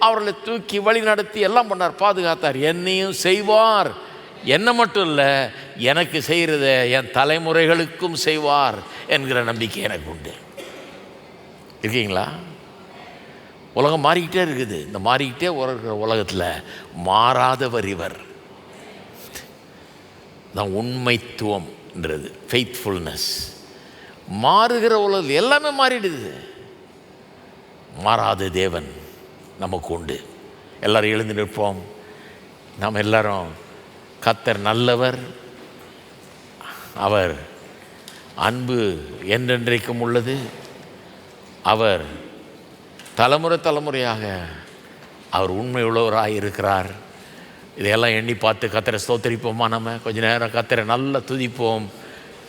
அவர்களை தூக்கி வழி நடத்தி எல்லாம் பண்ணார், பாதுகாத்தார். என்னையும் செய்வார். என்ன மட்டும் இல்லை, எனக்கு செய்கிறத என் தலைமுறைகளுக்கும் செய்வார் என்கிற நம்பிக்கை எனக்கு உண்டு. இருக்கீங்களா? உலகம் மாறிக்கிட்டே இருக்குது. இந்த மாறிக்கிட்டே இருக்கிற உலகத்தில் மாறாதவர் இவர் தான். உண்மைத்துவம்ன்றது ஃபெய்த்ஃபுல்னஸ். மாறுகிற உலகத்தில் எல்லாமே மாறிடுது. மாறாத தேவன் நமக்கு உண்டு. எல்லாரும் எழுந்து நிற்போம். நாம் எல்லாரும் கர்த்தர் நல்லவர், அவர் அன்பு என்றென்றைக்கும் உள்ளது, அவர் தலைமுறை தலைமுறையாக அவர் உண்மை உள்ளவராக இருக்கிறார். இதையெல்லாம் எண்ணி பார்த்து கர்த்தரை ஸ்தோத்தரிப்போமா? நம்ம கொஞ்ச நேரம் கர்த்தரை நல்லா துதிப்போம்.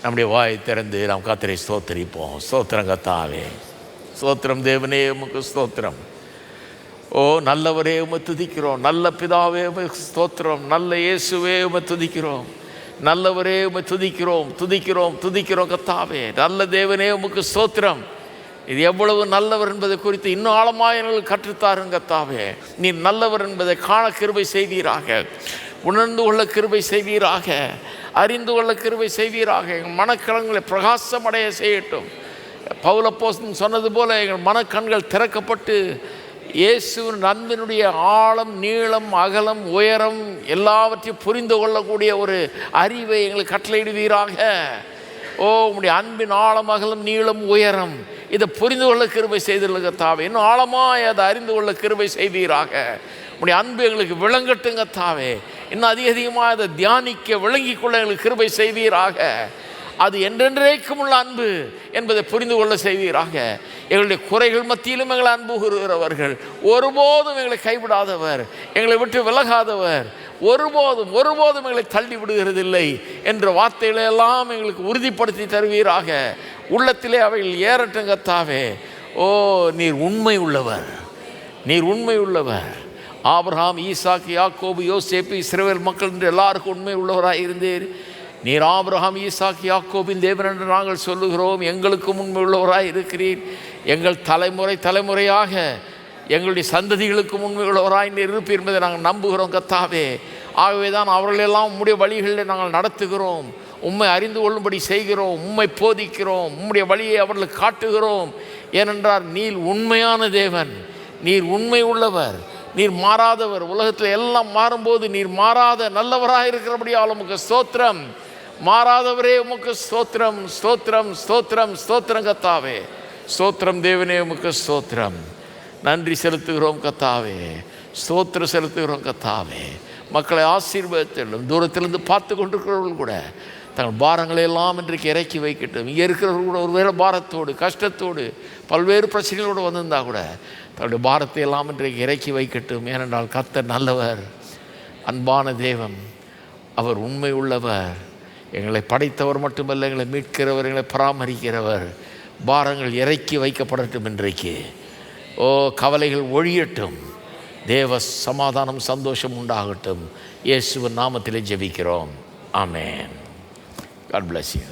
நம்முடைய வாய் திறந்து நாம் கர்த்தரை ஸ்தோத்தரிப்போம். ஸ்தோத்திரம் கர்த்தாவே, ஸ்தோத்திரம் தேவனே, உமக்கு ஸ்தோத்திரம். ஓ நல்லவரே, உம்மை துதிக்கிறோம். நல்ல பிதாவே, உமக்கு ஸ்தோத்திரம். நல்ல இயேசுவே, உம்மை துதிக்கிறோம். நல்லவரே, உம்மை துதிக்கிறோம், துதிக்கிறோம், துதிக்கிறோம் கர்த்தாவே. நல்ல தேவனே, உமக்கு ஸ்தோத்திரம். இது எவ்வளவு நல்லவர் என்பதை குறித்து இன்னும் ஆழமாக எங்களுக்கு கற்றுத்தாருங்க கர்த்தாவே. நீ நல்லவர் என்பதை காண கிருபை செய்வீராக, உணர்ந்து கொள்ள கிருபை செய்வீராக, அறிந்து கொள்ள கிருபை செய்வீராக. எங்கள் மனக்கண்களை பிரகாசமடைய செய்யட்டும். பவுல் அப்போஸ்தலன் சொன்னது போல எங்கள் மனக்கண்கள் திறக்கப்பட்டு இயேசுவின் அன்பினுடைய ஆழம், நீளம், அகலம், உயரம் எல்லாவற்றையும் புரிந்து கொள்ளக்கூடிய ஒரு அறிவை எங்களுக்கு கட்டளையிடுவீராக. ஓ உம்முடைய அன்பின் ஆழம், அகலம், நீளம், உயரம் இதை புரிந்து கொள்ள கிருபை செய்துள்ள கர்த்தாவே. இன்னும் ஆழமாக அதை அறிந்து கொள்ள கிருபை செய்வீராக. உம்முடைய அன்பு எங்களுக்கு விளங்கட்டுங்க கர்த்தாவே. இன்னும் அதிகமாக அதை தியானிக்க, விளங்கிக் கொள்ள எங்களுக்கு கிருபை செய்வீராக. அது என்றென்றைக்கும் உள்ள அன்பு என்பதை புரிந்து கொள்ள செய்வீராக. எங்களுடைய குறைகள் மத்தியிலும் எங்களை அன்பு கூறுகிறவர்கள், ஒருபோதும் எங்களை கைவிடாதவர், எங்களை விட்டு விலகாதவர், ஒருபோதும் ஒருபோதும் எங்களை தள்ளி விடுகிறதில்லை என்ற வார்த்தைகளை எல்லாம் எங்களுக்கு உறுதிப்படுத்தி தருவீராக. உள்ளத்திலே அவைகள் ஏறட்டும் கர்த்தாவே. ஓ நீர் உண்மை உள்ளவர், நீர் உண்மை உள்ளவர். ஆபிரகாம், ஈசாக்கு, யாக்கோபு, யோசேப்பு, இஸ்ரவேல் மக்கள் என்று எல்லாருக்கும் உண்மை உள்ளவராக இருந்தீர். நீர் ஆபிரகாம், ஈசாக்கு, யாக்கோபின் தேவன் என்று நாங்கள் சொல்லுகிறோம். எங்களுக்கும் உண்மை உள்ளவராக இருக்கிறீர். எங்கள் தலைமுறை தலைமுறையாக எங்களுடைய சந்ததிகளுக்கும் உண்மை உள்ளவராய் நீர் இருப்பீர் என்பதை நாங்கள் நம்புகிறோம் கர்த்தாவே. ஆகவே தான் அவர்களெல்லாம் உம்முடைய வழிகளில் நாங்கள் நடத்துகிறோம், உம்மை அறிந்து கொள்ளும்படி செய்கிறோம், உம்மை போதிக்கிறோம், உம்முடைய வழியை அவர்களுக்கு காட்டுகிறோம். ஏனென்றால் நீர் உண்மையான தேவன், நீர் உண்மை உள்ளவர், நீர் மாறாதவர். உலகத்தில் எல்லாம் மாறும்போது நீர் மாறாத நல்லவராக இருக்கிறபடியால் உமக்கு ஸ்தோத்திரம். மாறாதவரே உமக்கு ஸ்தோத்திரம், ஸ்தோத்திரம், ஸ்தோத்திரம், ஸ்தோத்திரம் கர்த்தாவே. ஸ்தோத்திரம் தேவனே, உமக்கு ஸ்தோத்திரம். நன்றி செலுத்துகிறோம் கர்த்தாவே, ஸ்தோத்திரம் செலுத்துகிறோம் கர்த்தாவே. மக்களை ஆசீர்வதித்தலும். தூரத்திலிருந்து பார்த்து கொண்டிருக்கிறவர்கள் கூட தங்கள் பாரங்களை எல்லாம் இன்றைக்கு இறக்கி வைக்கட்டும். இங்கே இருக்கிறவர்கள் கூட ஒருவேளை பாரத்தோடு, கஷ்டத்தோடு, பல்வேறு பிரச்சனைகளோடு வந்திருந்தால் கூட தன்னுடைய பாரத்தை எல்லாம் இன்றைக்கு இறக்கி வைக்கட்டும். ஏனென்றால் கர்த்தர் நல்லவர், அன்பான தேவன், அவர் உண்மை உள்ளவர். எங்களை படைத்தவர் மட்டுமல்ல, எங்களை மீட்கிறவர், எங்களை பராமரிக்கிறவர். பாரங்கள் இறக்கி வைக்கப்படட்டும் இன்றைக்கு. ஓ கவலைகள் ஒழியட்டும். தேவ சமாதானம், சந்தோஷம் உண்டாகட்டும். இயேசுவின் நாமத்திலே ஜெபிக்கிறோம். ஆமென். God bless you.